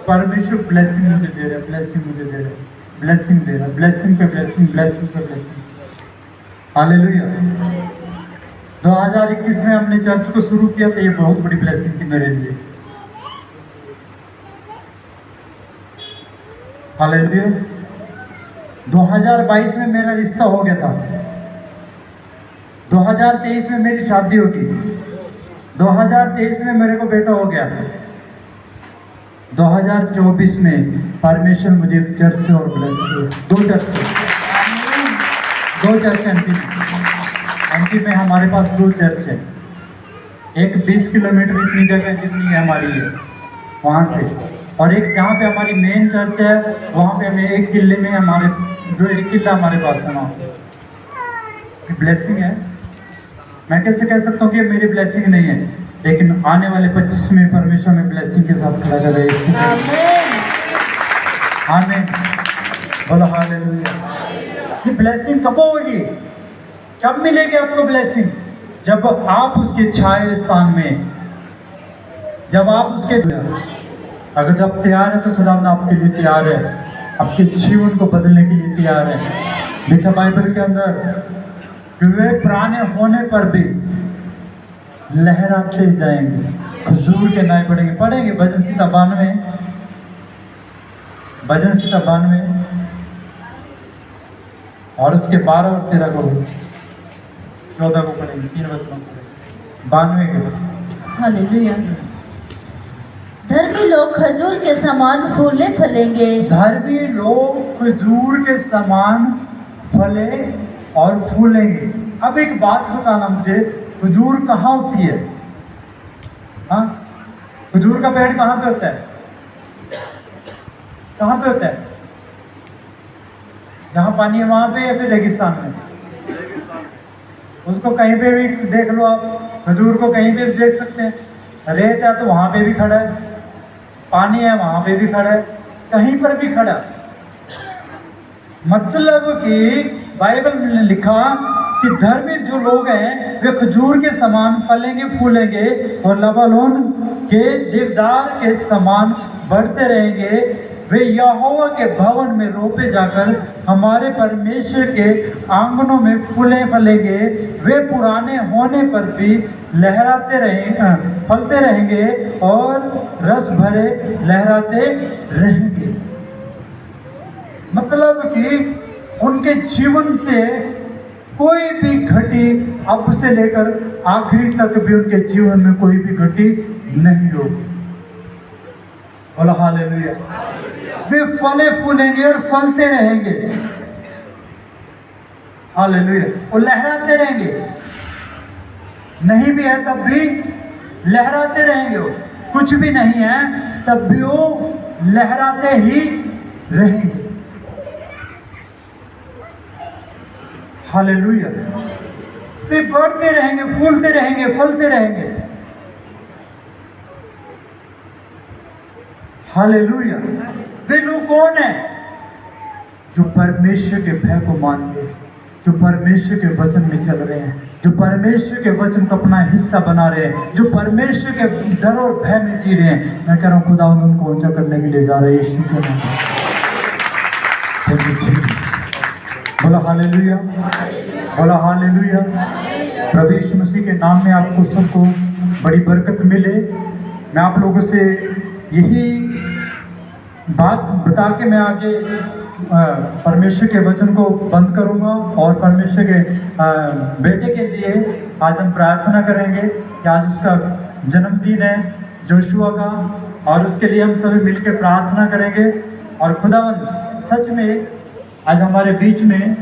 परमेश्वर ब्लेसिंग मुझे दे रहा है, ब्लेसिंग मुझे दे रहा है, ब्लेसिंग दे रहा है, ब्लेसिंग पे ब्लेसिंग, ब्लेसिंग पे ब्लेसिंग। हालेलुया। 2021 में हमने चर्च को शुरू किया तो ये बहुत बड़ी ब्लेसिंग थी मेरे लिए। हालेलुया। 2022 में मेरा रिश्ता हो गया था। 2023 में मेरी शादी होगी। 2023 में मेरे को बेटा हो गया। 2024 में परमेश्वर मुझे एक चर्च से और ब्लेस किया। 2 चर्च एमपी में हमारे पास 2 चर्च है। एक 20 किलोमीटर इतनी जगह जितनी है हमारी है वहाँ से, और एक जहाँ पे हमारी मेन चर्च है वहाँ पे हमें 1 किले में हमारे जो 1 किला हमारे पास है वहाँ। ब्लेसिंग है। मैं कैसे कह सकता हूँ कि मेरी ब्लेसिंग नहीं है, लेकिन आने वाले 25 में परमेश्वर में ब्लेसिंग के साथ खड़ा कर रहे हैं। आमीन। बोलो हालेलुया। ये ब्लेसिंग कब होगी? कब मिलेगी आपको ब्लेसिंग? जब आप उसके छाए स्थान में, जब आप उसके, अगर जब तैयार है तो खुदा आपके लिए तैयार है, आपके जीवन को बदलने के लिए तैयार है। लिखा बाइबल के अंदर, वे पुराने होने पर भी लहराते जाएंगे, खजूर के नाई पड़ेंगे। पढ़ेंगे भजन संहिता 92, भजन संहिता 92 और उसके 12 और 13 को, 14 को पढ़ेंगे, 3 वचनों को 92 के। हालेलुया। धर्मी लोग खजूर के समान फूले फलेंगे। धर्मी लोग खजूर के समान फले और फूलेंगे। अब एक बात बताना मुझे, खजूर कहाँ होती है? हाँ, खजूर का पेड़ कहाँ पे होता है? कहाँ पे होता है? जहाँ पानी है वहाँ पे या फिर रेगिस्तान में? उसको कहीं पे भी देख लो आप, खजूर को कहीं पे भी देख सकते हैं। रेत है तो वहाँ पे भी खड़ा है, पानी है वहाँ पे भी खड़ा है, कहीं पर भी खड़ा। मतलब कि बाइबल में लिखा कि धर्मी जो लोग हैं वे खजूर के समान फलेंगे फूलेंगे और लबानोन के देवदार के समान बढ़ते रहेंगे। वे यहोवा के भवन में रोपे जाकर हमारे परमेश्वर के आंगनों में फूले फलेंगे। वे पुराने होने पर भी लहराते फलते रहेंगे और रस भरे लहराते रहेंगे। मतलब कि उनके जीवन से कोई भी घटी अब से लेकर आखिरी तक भी उनके जीवन में कोई भी घटी नहीं होगी। बोलो हालेलुया। वे फले फूलेंगे और फलते रहेंगे। हालेलुया। और लहराते रहेंगे, नहीं भी है तब भी लहराते रहेंगे। वो कुछ भी नहीं है तब भी वो लहराते ही रहेंगे। हालेलुया। वे बढ़ते रहेंगे, फूलते रहेंगे, फलते रहेंगे। हालेलुया। वे लोग कौन है? जो परमेश्वर के भय को मानते हैं, जो परमेश्वर के वचन में चल रहे हैं, जो परमेश्वर के वचन को अपना हिस्सा बना रहे हैं, जो परमेश्वर के डर और भय में जी रहे हैं। मैं कह रहा हूँ खुदा उनको ऊंचा करने के लिए जा रहे हैं यीशु के नाम में। बोला हालेलुया, बोला हालेलुया। प्रभु यीशु मसीह के नाम में आपको सबको बड़ी बरकत मिले। मैं आप लोगों से यही बात बता के मैं आगे परमेश्वर के वचन को बंद करूंगा और परमेश्वर के बेटे के लिए आज हम प्रार्थना करेंगे कि आज उसका जन्मदिन है जोशुआ का, और उसके लिए हम सभी मिलकर प्रार्थना करेंगे। और खुदावंद सच में आज हमारे बीच में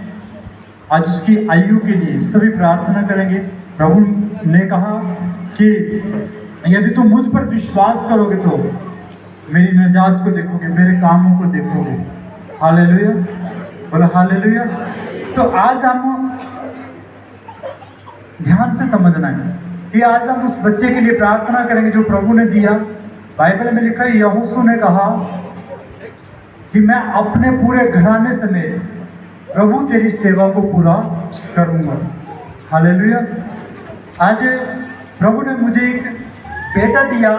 आज उसकी आयु के लिए सभी प्रार्थना करेंगे। प्रभु ने कहा कि यदि तुम मुझ पर विश्वास करोगे तो मेरी निजात को देखोगे, मेरे कामों को देखोगे। हालेलुया, बोला हालेलुया। तो आज हम ध्यान से समझना है कि आज हम उस बच्चे के लिए प्रार्थना करेंगे जो प्रभु ने दिया। बाइबल में लिखा है यहोशू ने कहा कि मैं अपने पूरे घराने समेत प्रभु तेरी सेवा को पूरा करूंगा। हालेलुया। आज प्रभु ने मुझे एक बेटा दिया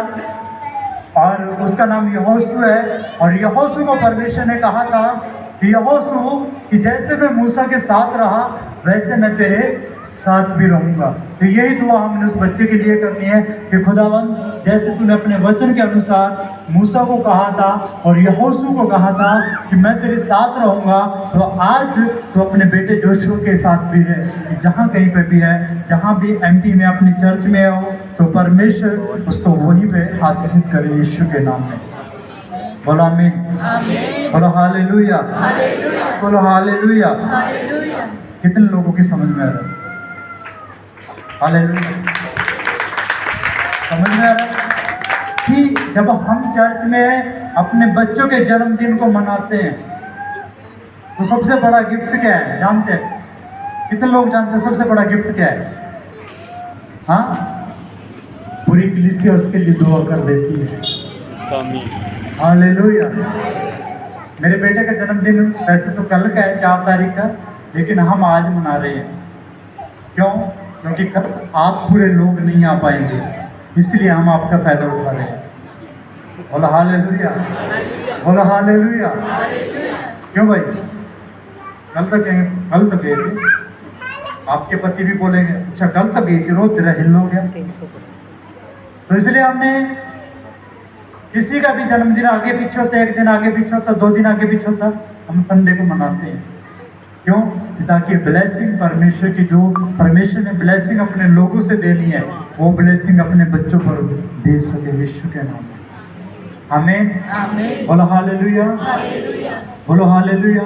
और उसका नाम यहोशू है। और यहोशू को परमेश्वर ने कहा था कि यहोशू कि जैसे मैं मूसा के साथ रहा वैसे मैं तेरे साथ भी रहूंगा। तो यही दुआ हमने उस बच्चे के लिए करनी है कि खुदावंद जैसे तूने अपने वचन के अनुसार मूसा को कहा था और यहोशू को कहा था कि मैं तेरे साथ रहूंगा, तो आज तो अपने बेटे जोशुआ के साथ भी है। जहाँ कहीं पे भी है, जहाँ भी एमपी में अपनी चर्च में हो, तो परमेश्वर उसको वहीं पे आशीषित करे यीशु के नाम में। बोलो आमीन, बोलो हालेलुया, बोलो हालेलुया। कितने लोगों की समझ में आ रहा है? हालेलुया। समझ में आ रहा है कि जब हम चर्च में अपने बच्चों के जन्मदिन को मनाते हैं तो सबसे बड़ा गिफ्ट क्या है जानते हैं? कितने लोग जानते हैं सबसे बड़ा गिफ्ट क्या है? हाँ, पूरी कलीसिया उसके लिए दुआ कर देती है। हालेलुया। मेरे बेटे का जन्मदिन वैसे तो कल का है 4 तारीख का, लेकिन हम आज मना रहे हैं। क्यों? क्योंकि कल आप पूरे लोग नहीं आ पाएंगे, इसलिए हम आपका फायदा उठा रहे हैं। बोला हालेलुया, बोला हालेलुया। क्यों भाई? कल तो गए थे, आपके पति भी बोलेंगे अच्छा कल तो गई थी, रोज तेरा हिल हो गया। तो इसलिए हमने किसी का भी जन्मदिन आगे पीछे होता है, 1 दिन आगे पीछे होता, 2 दिन आगे पीछे होता, हम संडे को मनाते हैं। क्यों? ताकि ब्लेसिंग परमेश्वर की, जो परमेश्वर ने ब्लेसिंग अपने लोगों से देनी है, वो ब्लेसिंग अपने बच्चों पर दे सके यीशु के नाम में। आमीन। बोलो हालेलुया, बोलो हालेलुया।